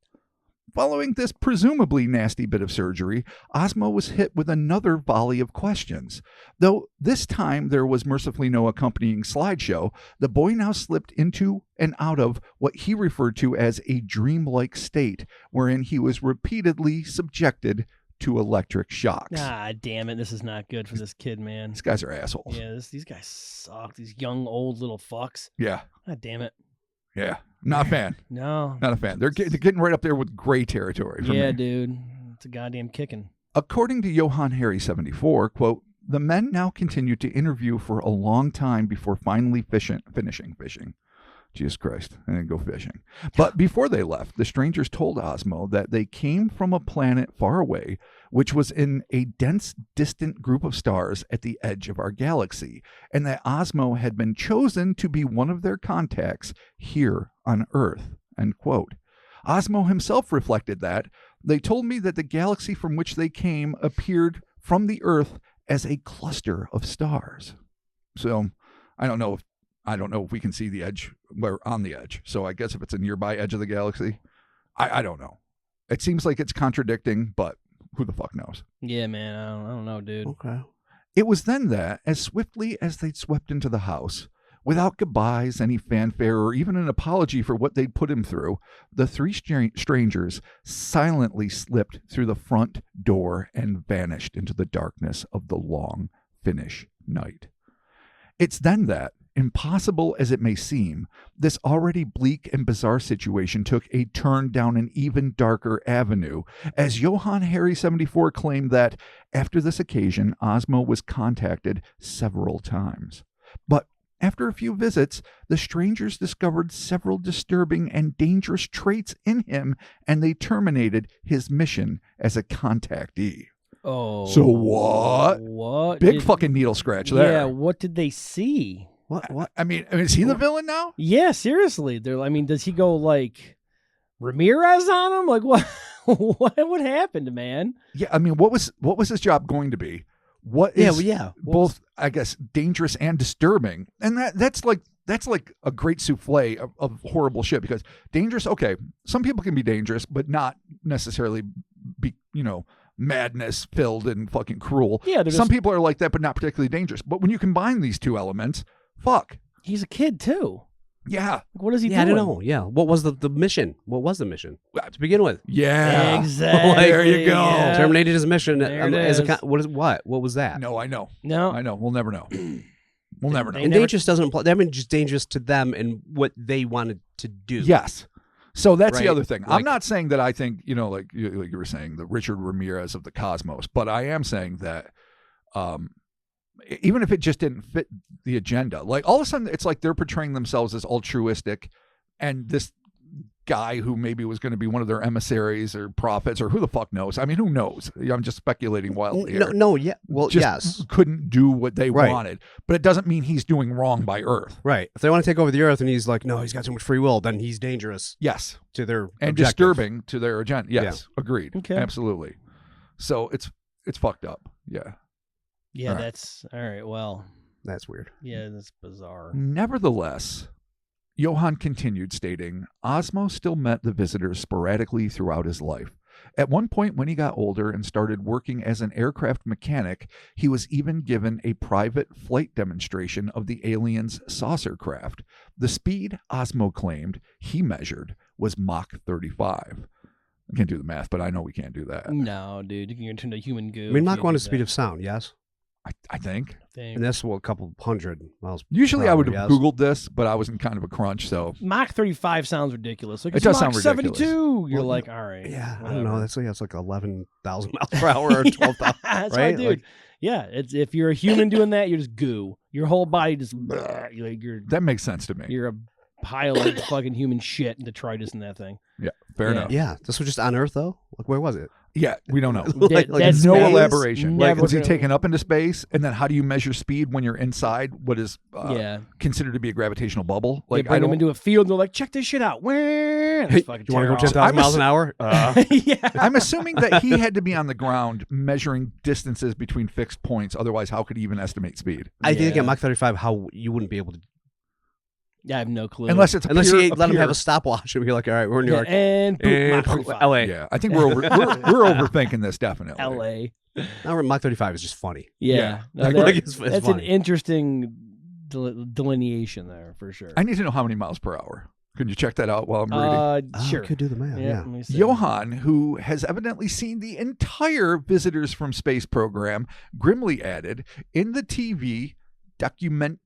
Following this presumably nasty bit of surgery, Osmo was hit with another volley of questions. Though this time there was mercifully no accompanying slideshow, the boy now slipped into and out of what he referred to as a dreamlike state, wherein he was repeatedly subjected to electric shocks. Ah, damn it. This is not good for this kid, man. These guys are assholes. Yeah, these guys suck. These young, old little fucks. Yeah. God damn it. Yeah. Not a fan. No. Not a fan. They're getting right up there with gray territory for me. Yeah, dude. It's a goddamn kicking. According to Johann Harry 74, quote, "The men now continued to interview for a long time before finally finishing fishing." Jesus Christ, I didn't go fishing. But before they left, the strangers told Osmo that they came from a planet far away, which was in a dense, distant group of stars at the edge of our galaxy, and that Osmo had been chosen to be one of their contacts here on Earth, end quote. Osmo himself reflected that, "They told me that the galaxy from which they came appeared from the Earth as a cluster of stars." So, I don't know if we can see the edge. We're on the edge. So I guess if it's a nearby edge of the galaxy, I don't know. It seems like it's contradicting, but who the fuck knows? Yeah, man. I don't know, dude. Okay. It was then that, as swiftly as they'd swept into the house, without goodbyes, any fanfare, or even an apology for what they'd put him through, the three strangers silently slipped through the front door and vanished into the darkness of the long Finnish night. It's then that, impossible as it may seem, this already bleak and bizarre situation took a turn down an even darker avenue, as Johann Harry 74 claimed that, after this occasion, Osmo was contacted several times. But after a few visits, the strangers discovered several disturbing and dangerous traits in him, and they terminated his mission as a contactee. Oh. So what? What? Big fucking needle scratch there. Yeah, what did they see? What? I mean, is he the villain now? Yeah, seriously. Does he go like Ramirez on him? Like what? What happened, man? Yeah, I mean, what was his job going to be? What is I guess, dangerous and disturbing. And that's like a great souffle of horrible shit, because dangerous, okay, some people can be dangerous, but not necessarily be, madness filled and fucking cruel. Yeah, some people are like that, but not particularly dangerous. But when you combine these two elements, fuck. He's a kid too. Yeah. What is he doing? I don't know. Yeah. What was the mission? What was the mission to begin with? Yeah. Exactly. There you go. Yeah. Terminated his mission There it as is. what was that? No, I know. No. I know. We'll never know. We'll never know. And dangerous doesn't apply. That means just dangerous to them and what they wanted to do. Yes. So that's the Right. other thing. I'm Like- not saying that I think, like you were saying, the Richard Ramirez of the cosmos, but I am saying that even if it just didn't fit the agenda, like all of a sudden it's like they're portraying themselves as altruistic, and this guy who maybe was going to be one of their emissaries or prophets or who the fuck knows. I mean, who knows? I'm just speculating wildly here. No, yeah. Well, Just yes. couldn't do what they Right. wanted, but it doesn't mean he's doing wrong by Earth. Right. If they want to take over the Earth and he's like, no, he's got too much free will, then he's dangerous Yes. to their And objective. disturbing to their agenda. Yes, agreed. Okay. Absolutely. So it's fucked up. Yeah. Yeah, All right. that's all right. Well, That's weird. yeah, that's bizarre. Nevertheless, Johann continued, stating, Osmo still met the visitors sporadically throughout his life. At one point, when he got older and started working as an aircraft mechanic, he was even given a private flight demonstration of the aliens' saucer craft. The speed, Osmo claimed, he measured was Mach 35. I can't do the math, but I know we can't do that. No, dude, you can turn to human goo. I mean, Mach 1 is speed of sound, yes? I think. And that's a couple hundred miles. Usually per I would hour, have yes. Googled this, but I was in kind of a crunch, so. Mach 35 sounds ridiculous. Like, It it's does Mach sound ridiculous. 72. You're Well, like, all right. Yeah, I whatever. don't know. That's like 11,000 miles per hour or 12,000. That's right? right, dude. Like- yeah, it's if you're a human doing that, you're just goo. Your whole body just you're That makes sense to me. you're a pile of fucking human shit and detritus in that thing. Yeah, fair Yeah. enough. Yeah, this was just on Earth, though? Like, where was it? Yeah, we don't know. Like, That's no space. elaboration. Like, Never was he gonna- taken up into space? And then how do you measure speed when you're inside what is Yeah. considered to be a gravitational bubble? They Like, bring I them don't. into a field and they're like, check this shit out. And Hey, it's fucking you want to go tear 10,000 miles I'm an hour? off. Yeah. I'm assuming that he had to be on the ground measuring distances between fixed points. Otherwise, how could he even estimate speed? I think Yeah. at Mach 35, how you wouldn't be able to. Yeah, I have no clue. Unless it's a Unless pure, you let him have pure- a stopwatch and be like, all right, we're in New Yeah, York. and boom, Mach 35. LA. Yeah, I think we're overthinking this definitely. LA. Now, Mach 35 is just funny. Yeah. Yeah. No, Like, that- it's that's an funny. interesting delineation there for sure. I need to know how many miles per hour. Could you check that out while I'm reading? Oh, Sure. I could do the math, yeah. Let me see. Johann, who has evidently seen the entire Visitors from Space program, grimly added, in the TV documentary,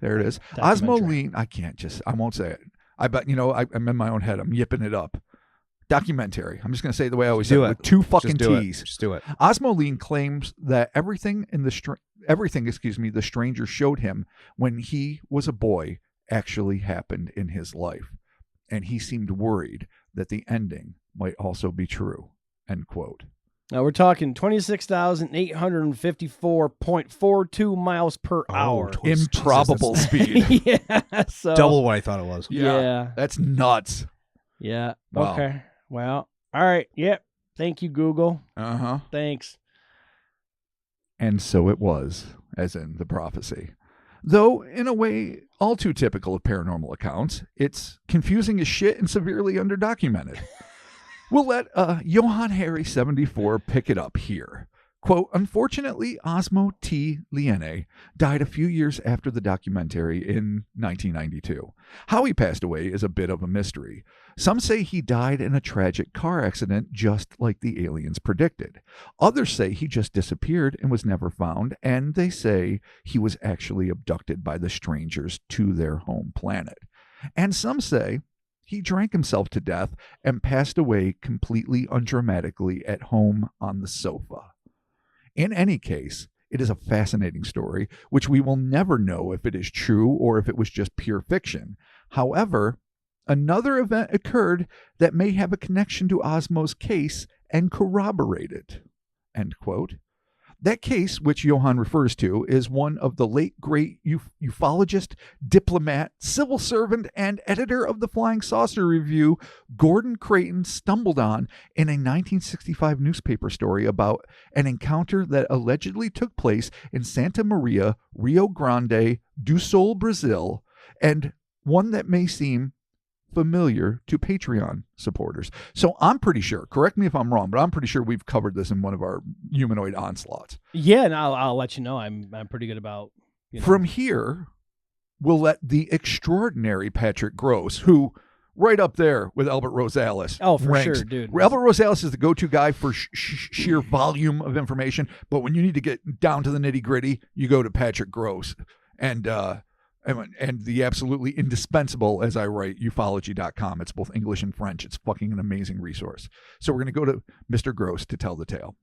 there it is, Osmo Documentary. Leen, I won't say it. I bet, I'm in my own head, I'm yipping it up. Documentary. I'm just going to say it the way I always say Do it, it. with two fucking Just do T's. it. Just do it. Osmo Leen claims that everything the stranger showed him when he was a boy actually happened in his life, and he seemed worried that the ending might also be true. End quote. Now we're talking 26,854.42 miles per hour. Improbable speed. Yeah. So Double what I thought it was. Yeah. That's nuts. Yeah. Wow. Okay. Well. All right. Yep. Thank you, Google. Uh-huh. Thanks. And so it was, as in the prophecy. Though, in a way all too typical of paranormal accounts, it's confusing as shit and severely underdocumented. We'll let Johann Harry 74 pick it up here. Quote, unfortunately, Osmo T. Liene died a few years after the documentary in 1992. How he passed away is a bit of a mystery. Some say he died in a tragic car accident just like the aliens predicted. Others say he just disappeared and was never found, and they say he was actually abducted by the strangers to their home planet. And some say he drank himself to death and passed away completely undramatically at home on the sofa. In any case, it is a fascinating story, which we will never know if it is true or if it was just pure fiction. However, another event occurred that may have a connection to Osmo's case and corroborate it. End quote. That case, which Johann refers to, is one of the late great ufologist, diplomat, civil servant, and editor of the Flying Saucer Review, Gordon Creighton, stumbled on in a 1965 newspaper story about an encounter that allegedly took place in Santa Maria, Rio Grande do Sul, Brazil, and one that may seem familiar to Patreon supporters. So I'm pretty sure, correct me if I'm wrong, but I'm pretty sure we've covered this in one of our humanoid onslaughts. Yeah, and I'll let you know. I'm pretty good about. From here, we'll let the extraordinary Patrick Gross, who right up there with Albert Rosales. Oh, for ranks. sure, dude. Albert Rosales is the go-to guy for sheer volume of information, but when you need to get down to the nitty-gritty, you go to Patrick Gross. And the absolutely indispensable, as I write, ufology.com. It's both English and French. It's fucking an amazing resource. So we're going to go to Mr. Gross to tell the tale.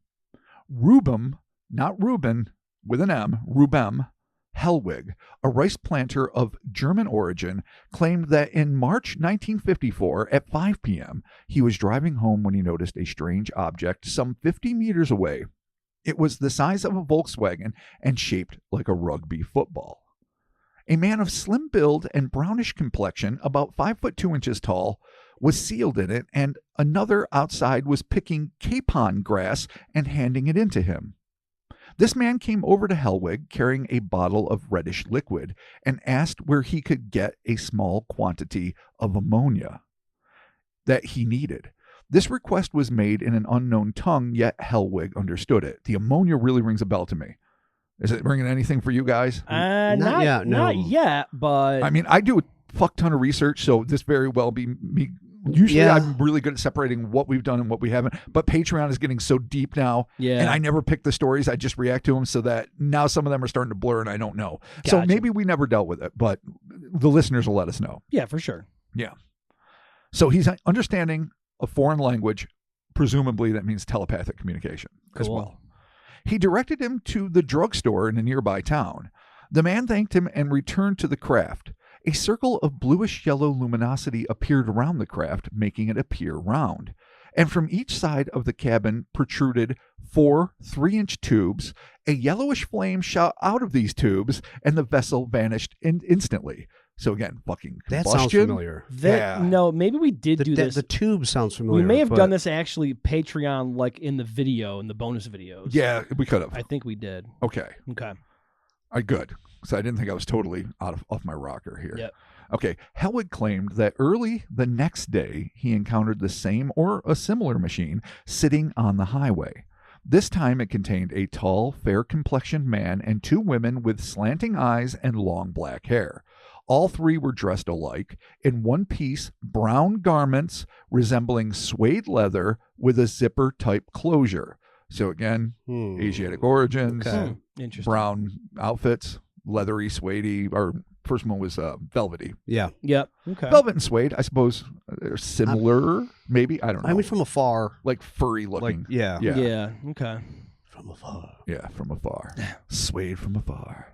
Rubem, not Reuben, with an M, Rubem Hellwig, a rice planter of German origin, claimed that in March 1954 at 5 p.m., he was driving home when he noticed a strange object some 50 meters away. It was the size of a Volkswagen and shaped like a rugby football. A man of slim build and brownish complexion, about 5'2" tall, was sealed in it, and another outside was picking capon grass and handing it in to him. This man came over to Hellwig carrying a bottle of reddish liquid and asked where he could get a small quantity of ammonia that he needed. This request was made in an unknown tongue, yet Hellwig understood it. The ammonia really rings a bell to me. Is it ringing anything for you guys? Not yet, no. Not yet, but... I mean, I do a fuck ton of research, so this very well be me. Usually I'm really good at separating what we've done and what we haven't, but Patreon is getting so deep now, and I never pick the stories. I just react to them, so that now some of them are starting to blur and I don't know. Gotcha. So maybe we never dealt with it, but the listeners will let us know. Yeah, for sure. Yeah. So he's understanding a foreign language, presumably that means telepathic communication as well. He directed him to the drugstore in a nearby town. The man thanked him and returned to the craft. A circle of bluish-yellow luminosity appeared around the craft, making it appear round. And from each side of the cabin protruded 4 3-inch tubes. A yellowish flame shot out of these tubes, and the vessel vanished instantly. So again, fucking combustion. That sounds familiar. No, maybe we did do this. The tube sounds familiar. We may have done this actually Patreon, like in the video, in the bonus videos. Yeah, we could have. I think we did. Okay. Okay. Good. So I didn't think I was totally off my rocker here. Yep. Okay. Hellwig claimed that early the next day he encountered the same or a similar machine sitting on the highway. This time it contained a tall, fair-complexioned man and 2 women with slanting eyes and long black hair. All 3 were dressed alike in one-piece brown garments resembling suede leather with a zipper-type closure. So again, Asiatic origins, Interesting. Brown outfits, leathery, suede-y, or first one was velvety. Yeah. Yep. Okay. Velvet and suede, I suppose, they're similar, maybe. I don't know. I mean, from afar. Like furry looking. Yeah. Okay. From afar. Yeah, from afar. Suede from afar.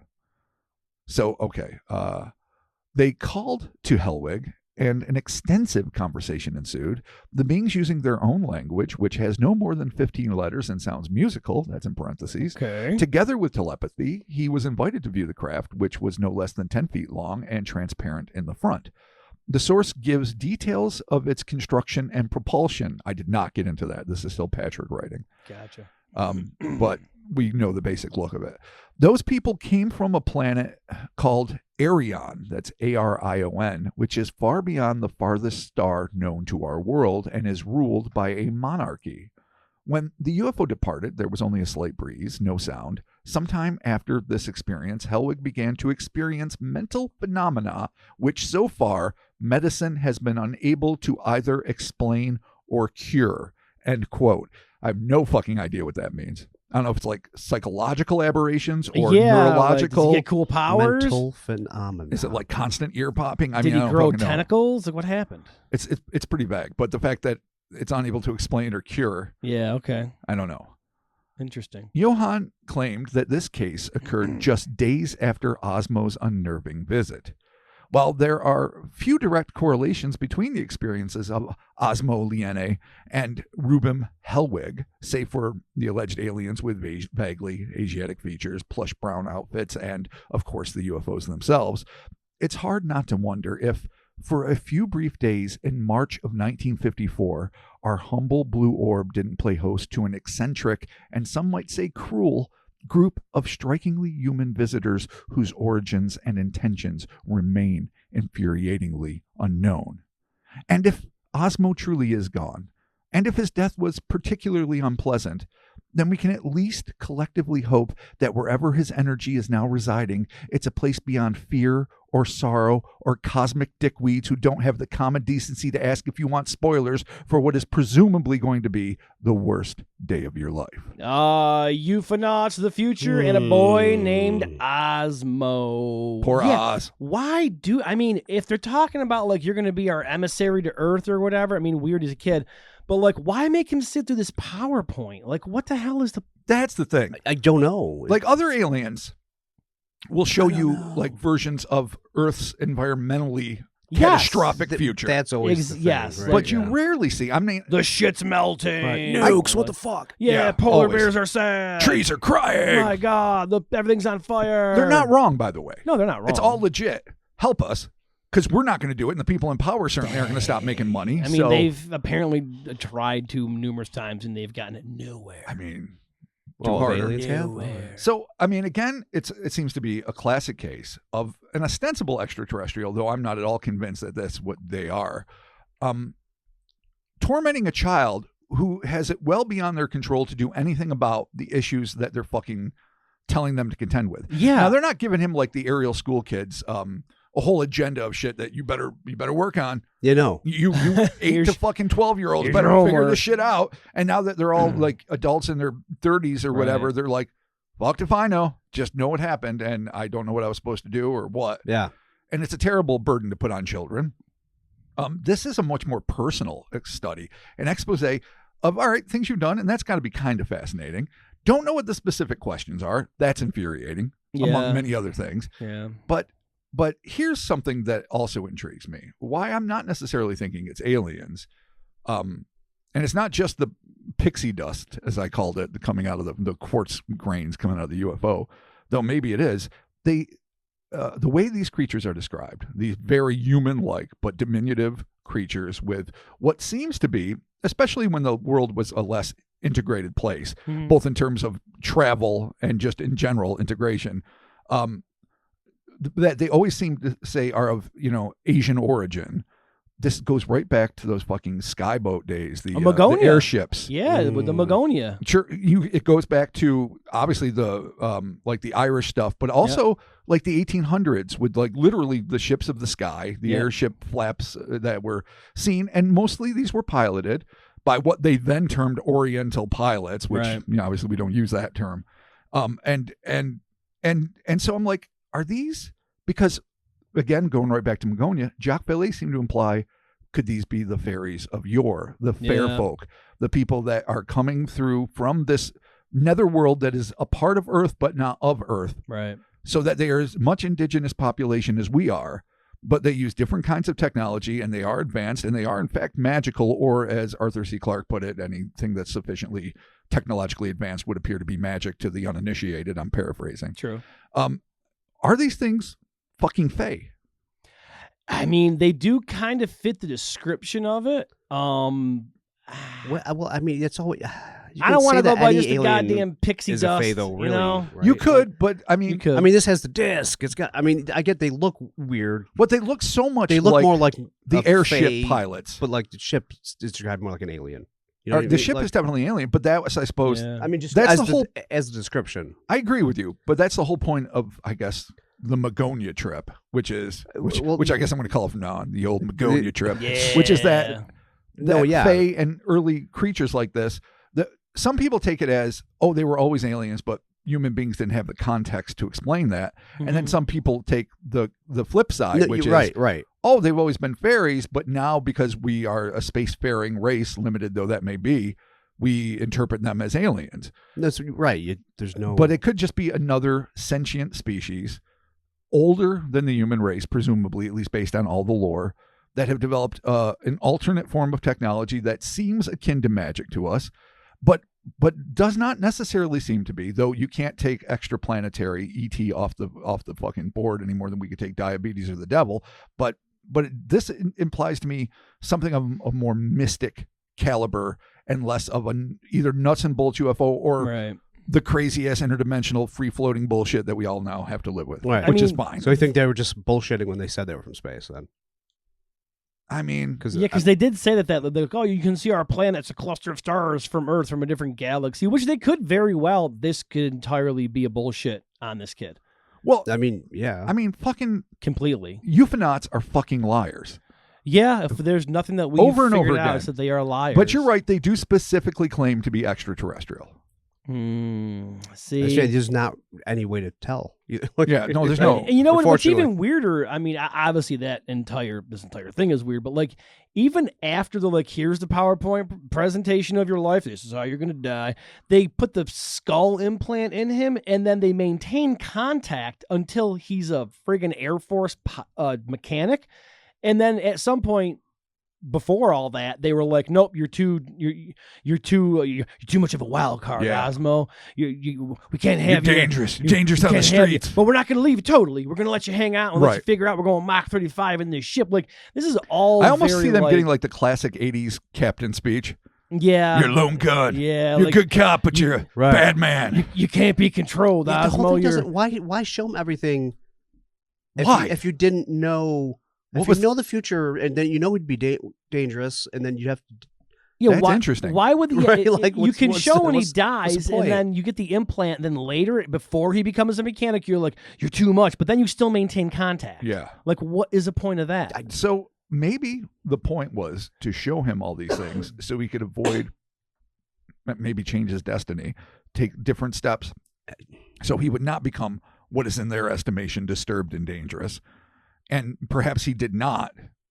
So, okay. They called to Hellwig, and an extensive conversation ensued. The beings using their own language, which has no more than 15 letters and sounds musical, that's in parentheses. Okay. Together with telepathy, he was invited to view the craft, which was no less than 10 feet long and transparent in the front. The source gives details of its construction and propulsion. I did not get into that. This is still Patrick writing. Gotcha. But we know the basic look of it. Those people came from a planet called Arion, that's Arion, which is far beyond the farthest star known to our world and is ruled by a monarchy. When the UFO departed, there was only a slight breeze, no sound. Sometime after this experience, Hellwig began to experience mental phenomena which so far medicine has been unable to either explain or cure. End quote. I have no fucking idea what that means. I don't know if it's like psychological aberrations or neurological. Like, does he get cool powers? Mental phenomena. Is it like constant ear popping? Did he grow tentacles? Like what happened? It's pretty vague, but the fact that it's unable to explain or cure. Yeah, okay. I don't know. Interesting. Johann claimed that this case occurred just days after Osmo's unnerving visit. While there are few direct correlations between the experiences of Osmo Liene and Rubem Hellwig, save for the alleged aliens with vaguely Asiatic features, plush brown outfits, and, of course, the UFOs themselves, it's hard not to wonder if, for a few brief days in March of 1954, our humble blue orb didn't play host to an eccentric and some might say cruel group of strikingly human visitors whose origins and intentions remain infuriatingly unknown. And if Osmo truly is gone, and if his death was particularly unpleasant, then we can at least collectively hope that wherever his energy is now residing, it's a place beyond fear or sorrow or cosmic dickweeds who don't have the common decency to ask if you want spoilers for what is presumably going to be the worst day of your life. Ufonauts of the future and a boy named Osmo. Poor Oz. Why if they're talking about like you're going to be our emissary to Earth or whatever, I mean, weird as a kid. But, like, why make him sit through this PowerPoint? Like, what the hell is the... That's the thing. I don't know. Like, other aliens will show you, like, versions of Earth's environmentally catastrophic future. That's always the thing, yes. right? But you rarely see... I mean... The shit's melting. Right. Nukes, what the fuck? Yeah, polar always. bears are sad. Trees are crying. My God, everything's on fire. They're not wrong, by the way. No, they're not wrong. It's all legit. Help us. Because we're not going to do it, and the people in power certainly aren't going to stop making money. I mean, they've apparently tried to numerous times, and they've gotten it nowhere. I mean, aliens have? So, I mean, again, it seems to be a classic case of an ostensible extraterrestrial, though I'm not at all convinced that that's what they are, tormenting a child who has it well beyond their control to do anything about the issues that they're fucking telling them to contend with. Yeah. Now, they're not giving him, like the Ariel school kids, a whole agenda of shit that you better work on. You know, You 8 to fucking 12-year-olds better figure this shit out. And now that they're all like adults in their 30s or whatever, they're like, fucked if I know. Just know what happened, and I don't know what I was supposed to do or what. Yeah. And it's a terrible burden to put on children. This is a much more personal study, an expose of, all right, things you've done, and that's got to be kind of fascinating. Don't know what the specific questions are. That's infuriating, among many other things. Yeah. But here's something that also intrigues me. Why I'm not necessarily thinking it's aliens. And it's not just the pixie dust, as I called it, coming out of the quartz grains coming out of the UFO, though maybe it is. The way these creatures are described, these very human-like but diminutive creatures with what seems to be, especially when the world was a less integrated place, both in terms of travel and just in general integration, that they always seem to say are of, Asian origin. This goes right back to those fucking skyboat days, the airships. Yeah, with the Magonia. Sure, it goes back to obviously the like the Irish stuff, but also like the 1800s with like literally the ships of the sky, the airship flaps that were seen, and mostly these were piloted by what they then termed Oriental pilots, which obviously we don't use that term. And so I'm like, are these, because again, going right back to Magonia, Jacques Vallée seemed to imply, could these be the fairies of yore, the fair folk, the people that are coming through from this netherworld that is a part of Earth but not of Earth, right? So that they are as much indigenous population as we are, but they use different kinds of technology, and they are advanced, and they are in fact magical, or as Arthur C. Clarke put it, anything that's sufficiently technologically advanced would appear to be magic to the uninitiated. I'm paraphrasing. True. Are these things fucking fae? I mean, they do kind of fit the description of it. Well, I mean, it's always. I don't want to go by just the goddamn pixie is dust. A fae, though, really, right? You could, but I mean, could. I mean, this has the disc. It's got. I mean, I get they look weird, but they look so much. They look like more like the airship fae, pilots, but like the ship is described more like an alien. You know the ship is definitely alien, but that was, I suppose. Yeah. I mean, just that's as the whole as a description. I agree with you, but that's the whole point of, I guess, the Magonia trip, which I guess I'm going to call it from now on, the old Magonia trip, which is that fae and early creatures like this. Some people take it as, oh, they were always aliens, but human beings didn't have the context to explain that. And then some people take the flip side, which is, right. Oh, they've always been fairies, but now because we are a spacefaring race, limited though that may be, we interpret them as aliens. That's right. There's no. But it could just be another sentient species, older than the human race, presumably, at least based on all the lore, that have developed an alternate form of technology that seems akin to magic to us, but does not necessarily seem to be, though you can't take extraplanetary ET off the fucking board any more than we could take diabetes or the devil. But this implies to me something of a more mystic caliber and less of an either nuts and bolts UFO or the crazy ass interdimensional free floating bullshit that we all now have to live with, which is fine. So you think they were just bullshitting when they said they were from space then? I mean, because they did say that they're like, oh, you can see our planet's a cluster of stars from Earth from a different galaxy, which they could very well. This could entirely be a bullshit on this kid. Well, I mean, yeah. I mean, fucking completely. Ufonauts are fucking liars. Yeah, if there's nothing that we over and over out again, is that they are liars. But you're right; they do specifically claim to be extraterrestrial. See, there's not any way to tell. Yeah, no, there's no. And you know what's even weirder? I mean, obviously this entire thing is weird, but like even after the here's the PowerPoint presentation of your life, this is how you're gonna die. They put the skull implant in him, and then they maintain contact until he's a friggin' Air Force mechanic, and then at some point. Before all that, they were like, "Nope, you're too much of a wild card, Osmo. We can't have you. Dangerous. You're dangerous on the streets. But we're not going to leave you totally. We're going to let you hang out and let you figure out we're going Mach 35 in this ship. Like this is all. I almost see them getting like the classic '80s captain speech. Yeah, you're a lone gun. Yeah, you're a good cop, but you're a bad man. You can't be controlled, Osmo. The whole thing doesn't. Why show them everything? If you didn't know. If you know the future, and then you know it'd be dangerous, and then you have to. Yeah, that's interesting. Why would you can show when he dies, and then you get the implant, and then later, before he becomes a mechanic, you're like, you're too much, but then you still maintain contact. Yeah. Like, what is the point of that? So maybe the point was to show him all these things so he could avoid, maybe change his destiny, take different steps, so he would not become what is in their estimation disturbed and dangerous. And perhaps he did not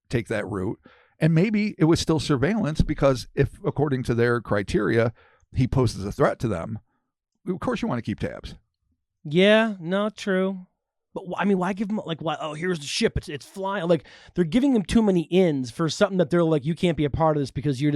take that route. And maybe it was still surveillance because if, according to their criteria, he poses a threat to them, of course you want to keep tabs. Yeah, no, true. But I mean, why give him why? Oh, here's the ship. It's flying. Like they're giving him too many ins for something that they're like, you can't be a part of this because you're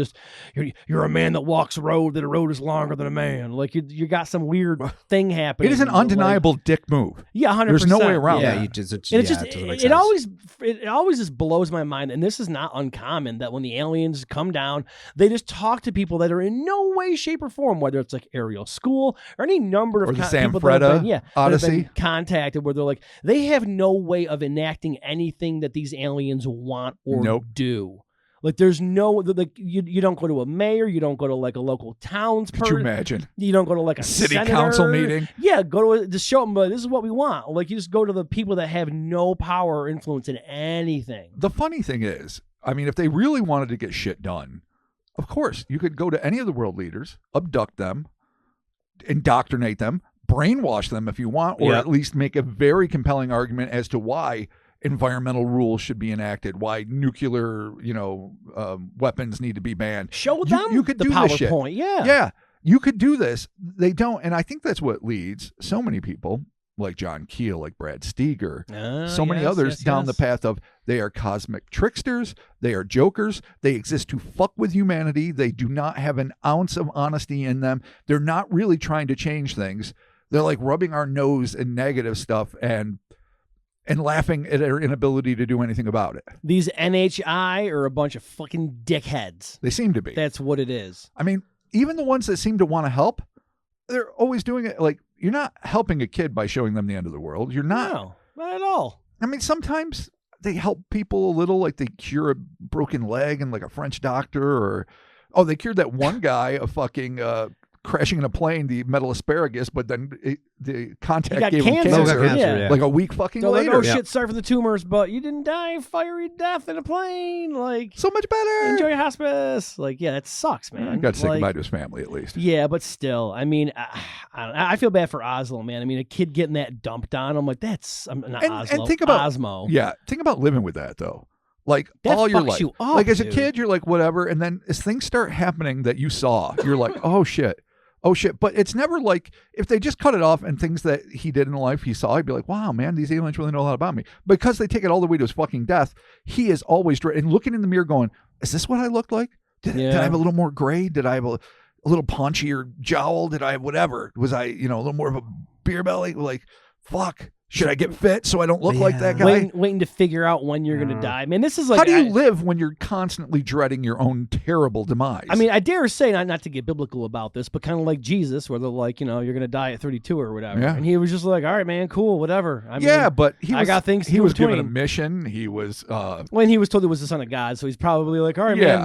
a man that walks a road that a road is longer than a man. Like you got some weird thing happening. It is an undeniable dick move. Yeah, 100%. There's no way around that. Yeah, it doesn't make sense. It always just blows my mind, and this is not uncommon that when the aliens come down, they just talk to people that are in no way, shape, or form, whether it's like Ariel School or any number of the people Sam that have been, Odyssey contacted, where they're like. They have no way of enacting anything that these aliens want or do. Like, there's no, you don't go to a mayor, you don't go to like a local townsperson. Could you imagine? You don't go to like a city senator. council meeting. Yeah, go to just show them, this is what we want. Like, you just go to the people that have no power or influence in anything. The funny thing is, I mean, if they really wanted to get shit done, of course, you could go to any of the world leaders, abduct them, indoctrinate them, brainwash them if you want, or at least make a very compelling argument as to why environmental rules should be enacted, why nuclear, weapons need to be banned. Show them you could the do this shit. PowerPoint, Yeah, you could do this. They don't, and I think that's what leads so many people, like John Keel, like Brad Steger, so many others down the path of they are cosmic tricksters, they are jokers, they exist to fuck with humanity, they do not have an ounce of honesty in them, they're not really trying to change things. They're like rubbing our nose in negative stuff and laughing at our inability to do anything about it. These NHI are a bunch of fucking dickheads. They seem to be. That's what it is. I mean, even the ones that seem to want to help, they're always doing it. Like, you're not helping a kid by showing them the end of the world. You're not. No, not at all. I mean, sometimes they help people a little, like they cure a broken leg and like a French doctor, or, they cured that one guy of fucking crashing in a plane, the metal asparagus, but then the contact gave him cancer, like a week fucking later. Like, shit, sorry for the tumors, but you didn't die a fiery death in a plane. Like, so much better. Enjoy hospce. Like, yeah, that sucks, man. I got to say goodbye to his family at least. Yeah, but still, I mean, I feel bad for Oslo, man. I mean, a kid getting that dumped on him, like, and think about Osmo. Yeah, think about living with that though. Like, that all your fucks life. You up, like, as a dude. kid, you're like, whatever. And then as things start happening that you saw, you're like, oh shit. oh shit. But it's never like, if they just cut it off and things that he did in life he saw, I'd be like, wow, man, these aliens really know a lot about me. Because they take it all the way to his fucking death, he is always and looking in the mirror going, is this what I looked like? Did I have a little more gray? Did I have a little paunchier jowl? Did I have whatever? Was I, a little more of a beer belly? Like, fuck. Should I get fit so I don't look like that guy? Waiting to figure out when you're going to die. Man, this is like... How do you live when you're constantly dreading your own terrible demise? I mean, I dare say, not to get biblical about this, but kind of like Jesus, where they're like, you're going to die at 32 or whatever. Yeah. And he was just like, all right, man, cool, whatever. But I got things to do he was between. given a mission. He was... when he was told he was the son of God, so he's probably like, all right, man,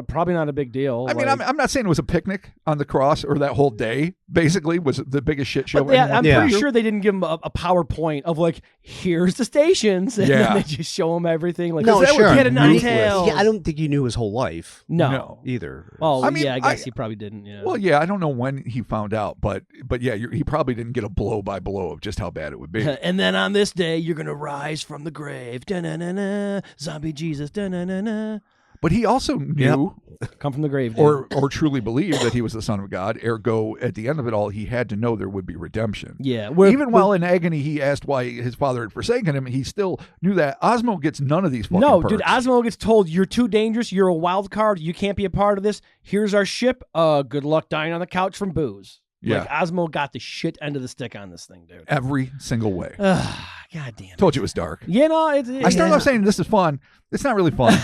probably not a big deal. I mean, I'm not saying it was a picnic on the cross or that whole day, basically, was the biggest shit show. I'm pretty sure they didn't give him a PowerPoint of like, here's the stations, and then they just show him everything. Like, no, sure. Get a detail. Yeah, I don't think he knew his whole life. No. Either. Well, I guess he probably didn't. Yeah. Well, yeah, I don't know when he found out, but yeah, he probably didn't get a blow by blow of just how bad it would be. And then on this day, you're gonna rise from the grave. Da-na-na-na. Zombie Jesus. Da-na-na-na. But he also knew, come from the grave, or truly believed that he was the Son of God. Ergo, at the end of it all, he had to know there would be redemption. Yeah. While in agony, he asked why his father had forsaken him. He still knew that. Osmo gets none of these fucking perks. Dude, Osmo gets told, you're too dangerous. You're a wild card. You can't be a part of this. Here's our ship. Good luck dying on the couch from booze. Yeah. Like, Osmo got the shit end of the stick on this thing, dude. Every single way. God damn it. Told you it was dark. I started off saying this is fun. It's not really fun.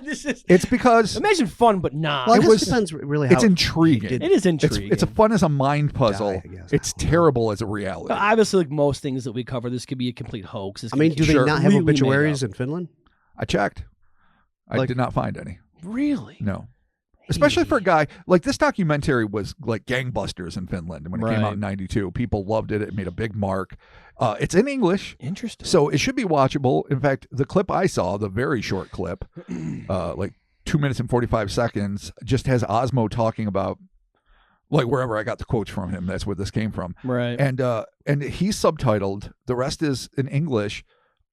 It's because... Imagine fun, but nah. Well, it depends really how... It's intriguing. It is intriguing. It's a fun as a mind puzzle. It's terrible as a reality. But obviously, like most things that we cover, this could be a complete hoax. Do they not have obituaries in Finland? I checked. I did not find any. Really? No. Especially for a guy like this. Documentary was like gangbusters in Finland when it came out in '92. People loved it. It made a big mark. It's in English. Interesting. So it should be watchable. In fact, the clip I saw, the very short clip, like 2 minutes and 45 seconds, just has Osmo talking about, like, wherever I got the quotes from him. That's where this came from. Right. And he's subtitled. The rest is in English.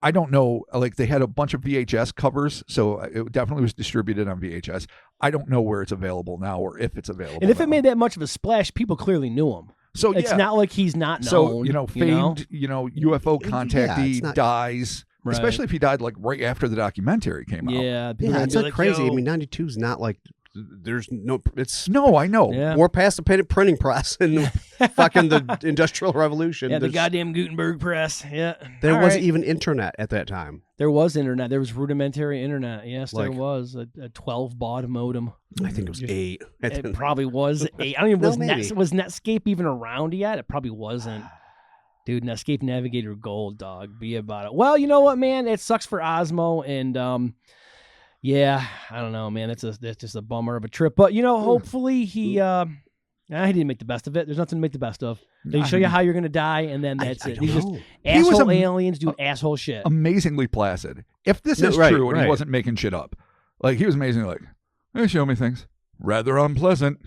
I don't know, like they had a bunch of VHS covers, so it definitely was distributed on VHS. I don't know where it's available now or if it's available. And if it made that much of a splash, people clearly knew him. So it's not like he's not known. So, famed, UFO contactee dies, especially if he died like right after the documentary came out. Yeah, it's like crazy. I mean, 92 is not like there's no, it's I know. Yeah. We're past the printing press and fucking the Industrial Revolution. Yeah, the goddamn Gutenberg press. Yeah. There wasn't even internet at that time. There was internet. There was rudimentary internet. Yes, there was a 12 baud modem. I think it was 8. It probably was 8. I don't even was Netscape even around yet? It probably wasn't. Dude, Netscape Navigator Gold, dog. Be about it. Well, you know what, man? It sucks for Osmo, and yeah, I don't know, man. That's just a bummer of a trip. But hopefully he didn't make the best of it. There's nothing to make the best of. They show you how you're gonna die, and then that's it. He's just asshole aliens do asshole shit. Amazingly placid. If this is true, and he wasn't making shit up, like he was amazingly like, hey, show me things. Rather unpleasant.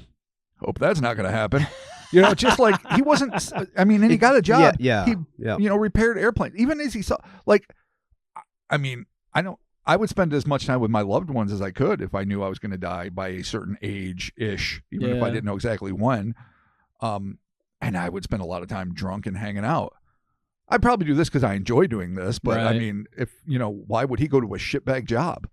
Hope that's not gonna happen. Just like he wasn't. I mean, and he got a job. He repaired airplanes. Even as he saw, like, I mean, I would spend as much time with my loved ones as I could if I knew I was going to die by a certain age-ish, even if I didn't know exactly when. And I would spend a lot of time drunk and hanging out. I'd probably do this because I enjoy doing this, but I mean, why would he go to a shitbag job?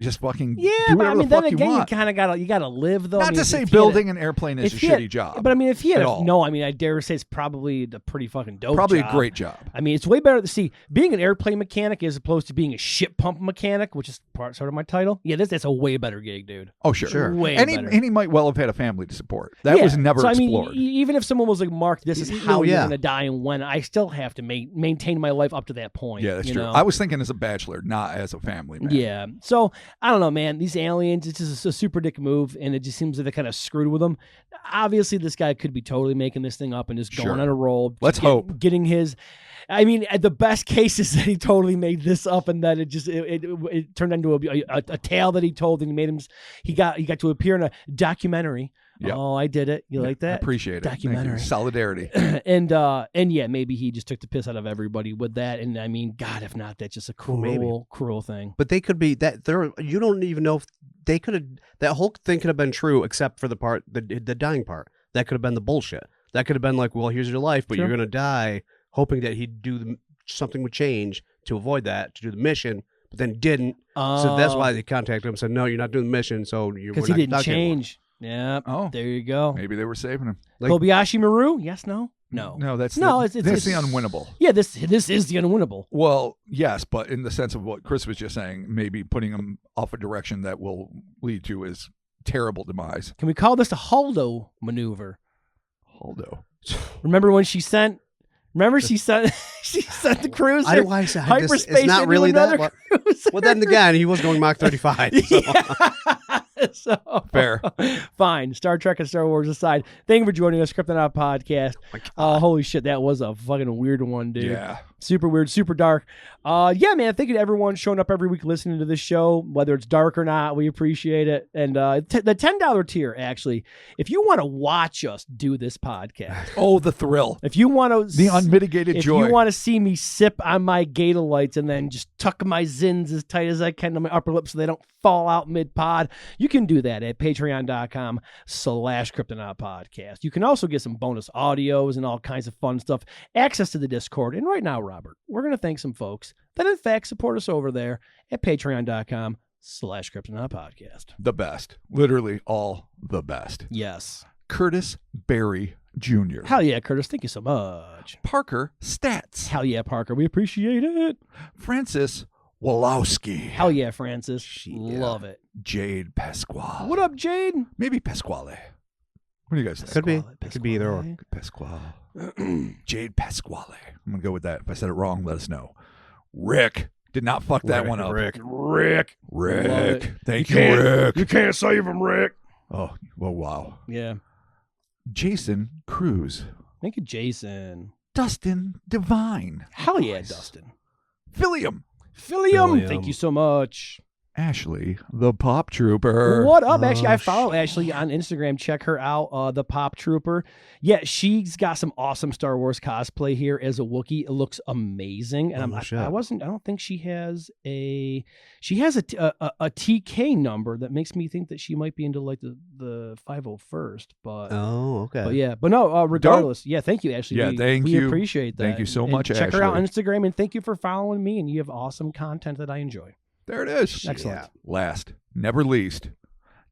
Just fucking do whatever the fuck you want. You kind of gotta live though. Not to say building an airplane is a shitty job. But I mean, if he had I dare say it's probably a pretty fucking dope Probably job. a great job. I mean, it's way better to see being an airplane mechanic as opposed to being a ship pump mechanic, which is sort of my title. Yeah, that's a way better gig, dude. Oh, sure. Way and better. He might well have had a family to support. That was never explored. I mean, even if someone was like, Mark, this is how you're going to die and when, I still have to maintain my life up to that point. Yeah, that's true. I was thinking as a bachelor, not as a family man. Yeah. So, I don't know, man. These aliens, it's just a super dick move, and it just seems that they kind of screwed with them. Obviously, this guy could be totally making this thing up and just going on a roll. Let's hope. Getting his... I mean, the best case is that he totally made this up, and that it turned into a tale that he told, and he got to appear in a documentary. Yep. Oh, I did it. You like that? I appreciate it. Documentary. Solidarity. and yeah, maybe he just took the piss out of everybody with that. And I mean, God, if not, that's just a cruel thing. But they could be that you don't even know if they could have, that whole thing could have been true except for the part, the dying part. That could have been the bullshit. That could have been like, well, here's your life, but you're going to die, hoping that he'd do something would change to avoid that, to do the mission, but then didn't. So that's why they contacted him and said, no, you're not doing the mission, so you're because he didn't change. Yeah. Oh, there you go. Maybe they were saving him. Like, Kobayashi Maru? Yes, no? No. No, that's it's the unwinnable. Yeah, this is the unwinnable. Well, yes, but in the sense of what Chris was just saying, maybe putting him off a direction that will lead to his terrible demise. Can we call this a Holdo maneuver? Holdo. Remember when she sent the cruiser. I don't know why I said hyperspace. It's not really that. Well, then again, he was going Mach 35. So. So fair. Fine. Star Trek and Star Wars aside, thank you for joining us, Cryptonaut Podcast. Holy shit, that was a fucking weird one, dude. Yeah. Super weird, super dark. Yeah, man, thank you to everyone showing up every week listening to this show, whether it's dark or not. We appreciate it. And the $10 tier, actually, if you want to watch us do this podcast. Oh, the thrill. If you want to... The unmitigated joy. If you want to see me sip on my Gatorlights and then just tuck my Zins as tight as I can to my upper lip so they don't fall out mid-pod, you can do that at patreon.com/Cryptonaut Podcast. You can also get some bonus audios and all kinds of fun stuff, access to the Discord. And right now, Robert, we're going to thank some folks that in fact support us over there at patreon.com/Cryptonaut Podcast. The best. Literally all the best. Yes. Curtis Berry Jr. Hell yeah, Curtis. Thank you so much. Parker Stats. Hell yeah, Parker. We appreciate it. Francis Wolowski. Hell yeah, Francis. Love it. Jade Pasquale. What up, Jade? Maybe Pasquale. What do you guys think? Could be. It could be either or. Pasquale. Jade Pasquale. I'm going to go with that. If I said it wrong, let us know. Rick. Did not fuck that one up. Rick. Thank you, Rick. You can't save him, Rick. Oh, well, wow. Yeah. Jason Cruz. Thank you, Jason. Dustin Divine. Hell yeah, Dustin. Philium. Thank you so much. Ashley, the Pop Trooper. What up? Actually, I follow Ashley on Instagram. Check her out, the Pop Trooper. Yeah, she's got some awesome Star Wars cosplay here as a Wookiee. It looks amazing. And I don't think she has a TK number that makes me think that she might be into like the 501st. But okay. But yeah, but no, regardless. Yeah, thank you, Ashley. Yeah, we appreciate that. Thank you so much, Check Ashley. her out on Instagram, and thank you for following me. And you have awesome content that I enjoy. There it is. Excellent. Yeah. Last, never least,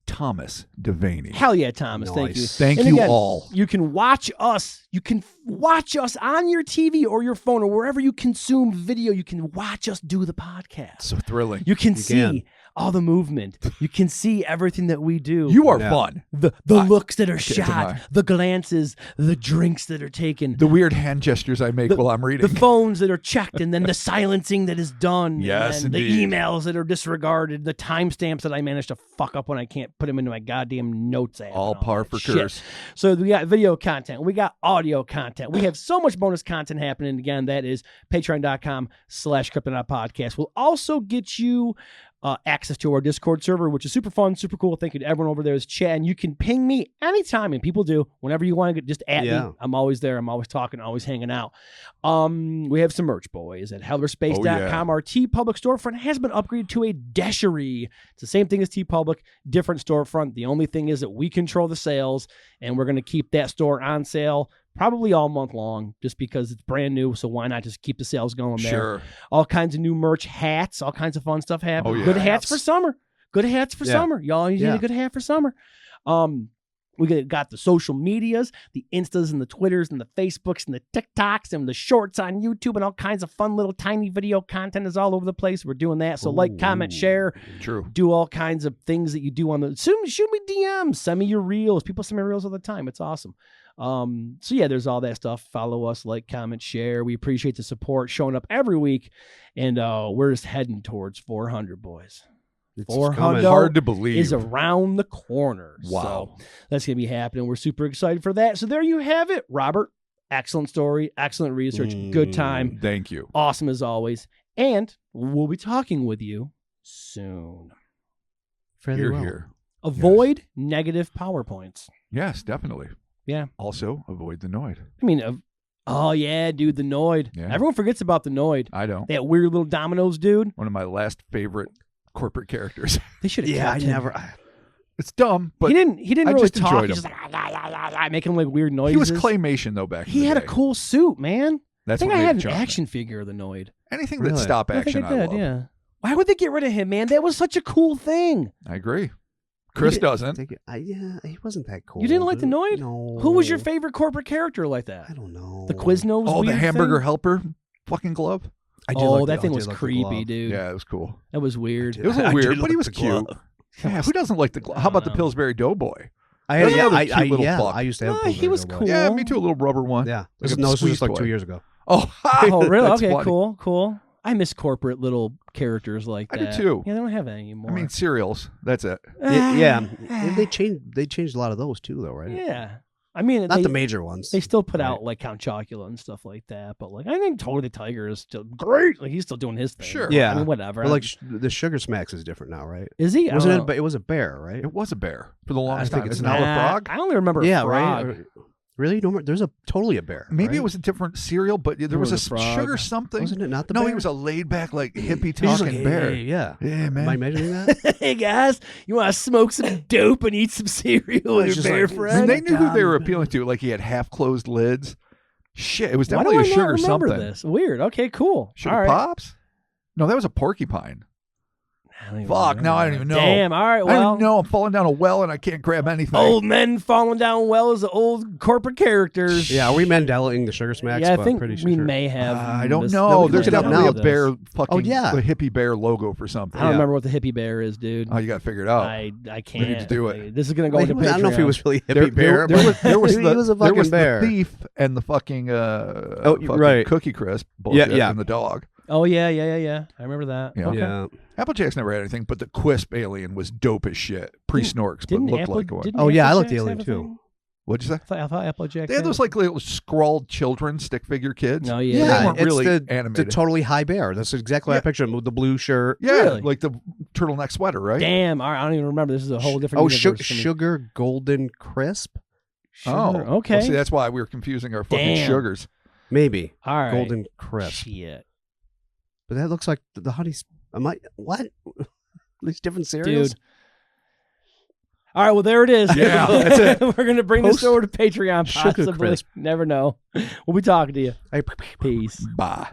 Thomas Devaney. Hell yeah, Thomas. Nice. Thank you. Thank and you again, all. You can watch us. You can watch us on your TV or your phone or wherever you consume video. You can watch us do the podcast. So thrilling. You can see all the movement. You can see everything that we do. You are fun. The looks that are shot, the glances, the drinks that are taken, the weird hand gestures I make while I'm reading, the phones that are checked, and then the silencing that is done. Yes, and indeed. the emails that are disregarded, the timestamps that I managed to fuck up when I can't put them into my goddamn notes app. All par for course. So we got video content, we got audio content, we have so much bonus content happening. Again, that is patreon.com/Cryptonaut Podcast. We'll also get you access to our Discord server, which is super fun, super cool. Thank you to everyone over there who's chatting. You can ping me anytime, and people do. Whenever you want to just at me. I'm always there. I'm always talking, always hanging out. We have some merch, boys, at hellerspace.com. Our TeePublic storefront has been upgraded to a Deshery. It's the same thing as TeePublic, different storefront. The only thing is that we control the sales, and we're going to keep that store on sale probably all month long, just because it's brand new. So why not just keep the sales going there? Sure. All kinds of new merch, hats, all kinds of fun stuff happening. Oh, yeah. Good hats for summer. Good hats for summer. Y'all need a good hat for summer. We got the social medias, the Instas and the Twitters and the Facebooks and the TikToks and the shorts on YouTube, and all kinds of fun little tiny video content is all over the place. We're doing that. So like, comment, share. True. Do all kinds of things that you do on the... Shoot me DMs. Send me your reels. People send me reels all the time. It's awesome. So yeah, there's all that stuff. Follow us, like, comment, share. We appreciate the support showing up every week. And we're just heading towards 400, boys. It's 400 hard to believe is around the corner. Wow. So that's going to be happening. We're super excited for that. So there you have it, Robert. Excellent story, excellent research, good time. Thank you. Awesome as always. And we'll be talking with you soon. Fairly well. Here. Avoid negative PowerPoints. Yes, definitely. Yeah. Also, avoid the Noid. I mean, oh yeah, dude, the Noid. Yeah. Everyone forgets about the Noid. I don't. That weird little Domino's dude. One of my last favorite corporate characters. They should have. Yeah, I kept him. never. It's dumb, but he didn't I really just talk. enjoyed He's him. just like making like weird noises. He was claymation though back. He in the had a day. cool suit, man. That's I think what I made had it an charming. action figure of the Noid. Anything Really? that stop I action, think I it did. love. Yeah. Why would they get rid of him, man? That was such a cool thing. I agree. Chris doesn't. Yeah, he wasn't that cool. You didn't like the Noid? No. Who was your favorite corporate character like that? I don't know. The Quiznos. Oh, the weird hamburger thing? helper fucking glove. I did Oh, like that thing I did was like the creepy, glove. dude. Yeah, it was cool. That was weird. It was a I little did weird, but he like was the cute. glove. Yeah, who doesn't like the glove? How about the know. Pillsbury Doughboy? I had, That's yeah, another cute little fuck. I used to have. Ah, he was Pillsbury cool. Doughboy. Yeah, me too. A little rubber one. Yeah, Like a this was squeeze just like toy. 2 years ago. Oh, Oh, really? that's Okay, funny. cool. I miss corporate little characters like I do that. too. Yeah, they don't have that anymore. I mean, cereals. That's it. Yeah, they changed a lot of those too, though, right? Yeah. I mean, Not they, the major ones. they still put Right. out like Count Chocula and stuff like that, but like I think Totally the Tiger is still great. Like he's still doing his thing. Sure. Yeah. I mean, whatever. But like the Sugar Smacks is different now, right? is he? I Wasn't don't know. it? It was a bear, right? It was a bear for the longest think time. it's It's now a Nah, frog. I only remember Yeah, a frog. right. Really? No, there's totally a bear. Maybe right? it was a different cereal, but there was was a a frog. sugar something. Wasn't it not the No, bear? he was a laid back, like hippie He was just talking like, bear. hey, yeah. Yeah, Am I man. imagining that? Hey guys, you want to smoke some dope and eat some cereal with It's your just bear like- I friend? mean, they knew who they were God. appealing to. Like he had half closed lids. Shit, it was Why do definitely I a not sugar remember something. this? Weird. Okay, cool. Sugar All right. Pops? No, that was a porcupine. I don't even Fuck, now I don't remember. even know. Damn. All right. I don't Well, even know. I'm falling down a well and I can't grab anything. old men falling down wells of old corporate characters. Yeah, are we Mandela-ing the Sugar Smacks? Yeah, I But think pretty we sure. may have. I don't missed- know. no, we There's might have definitely a missed bear this. fucking yeah. a hippie bear logo for something. I don't Yeah. remember what the hippie bear is, dude. Oh, you got to figure it out. I can't. need to do it. This is gonna go Wait, into I don't know if he Patreon. was really hippie There bear. there was he the, was a there fucking was bear. the thief and the fucking fucking right. Cookie Crisp bullshit yeah. and the dog. Oh yeah. I remember that. Yeah. Okay. Yeah. Applejack's never had anything, but the Quisp alien was dope as shit. Pre-Snorks, but Didn't looked Apple, like one. didn't Oh, yeah, I like Applejacks the alien, have a too. thing? What'd you say? I thought Applejack. They had those like little scrawled children, stick figure kids. No, They yeah. weren't it's really the animated. totally high bear. That's exactly what I pictured him with the blue shirt. Yeah, Really? like the turtleneck sweater, right? Damn. All right, I don't even remember. This is a whole different. Oh, universe for me. sugar golden crisp? Oh, Sugar, okay. Well, see, that's why we were confusing our fucking Damn. sugars. Maybe. All right. Golden crisp. Shit. But that looks like the honey. What? These different cereals? Dude. All right, well, there it is. Yeah, that's it. We're going to bring this Post over to Patreon, Sugar possibly. Crisp. Never know. We'll be talking to you. Peace. Bye.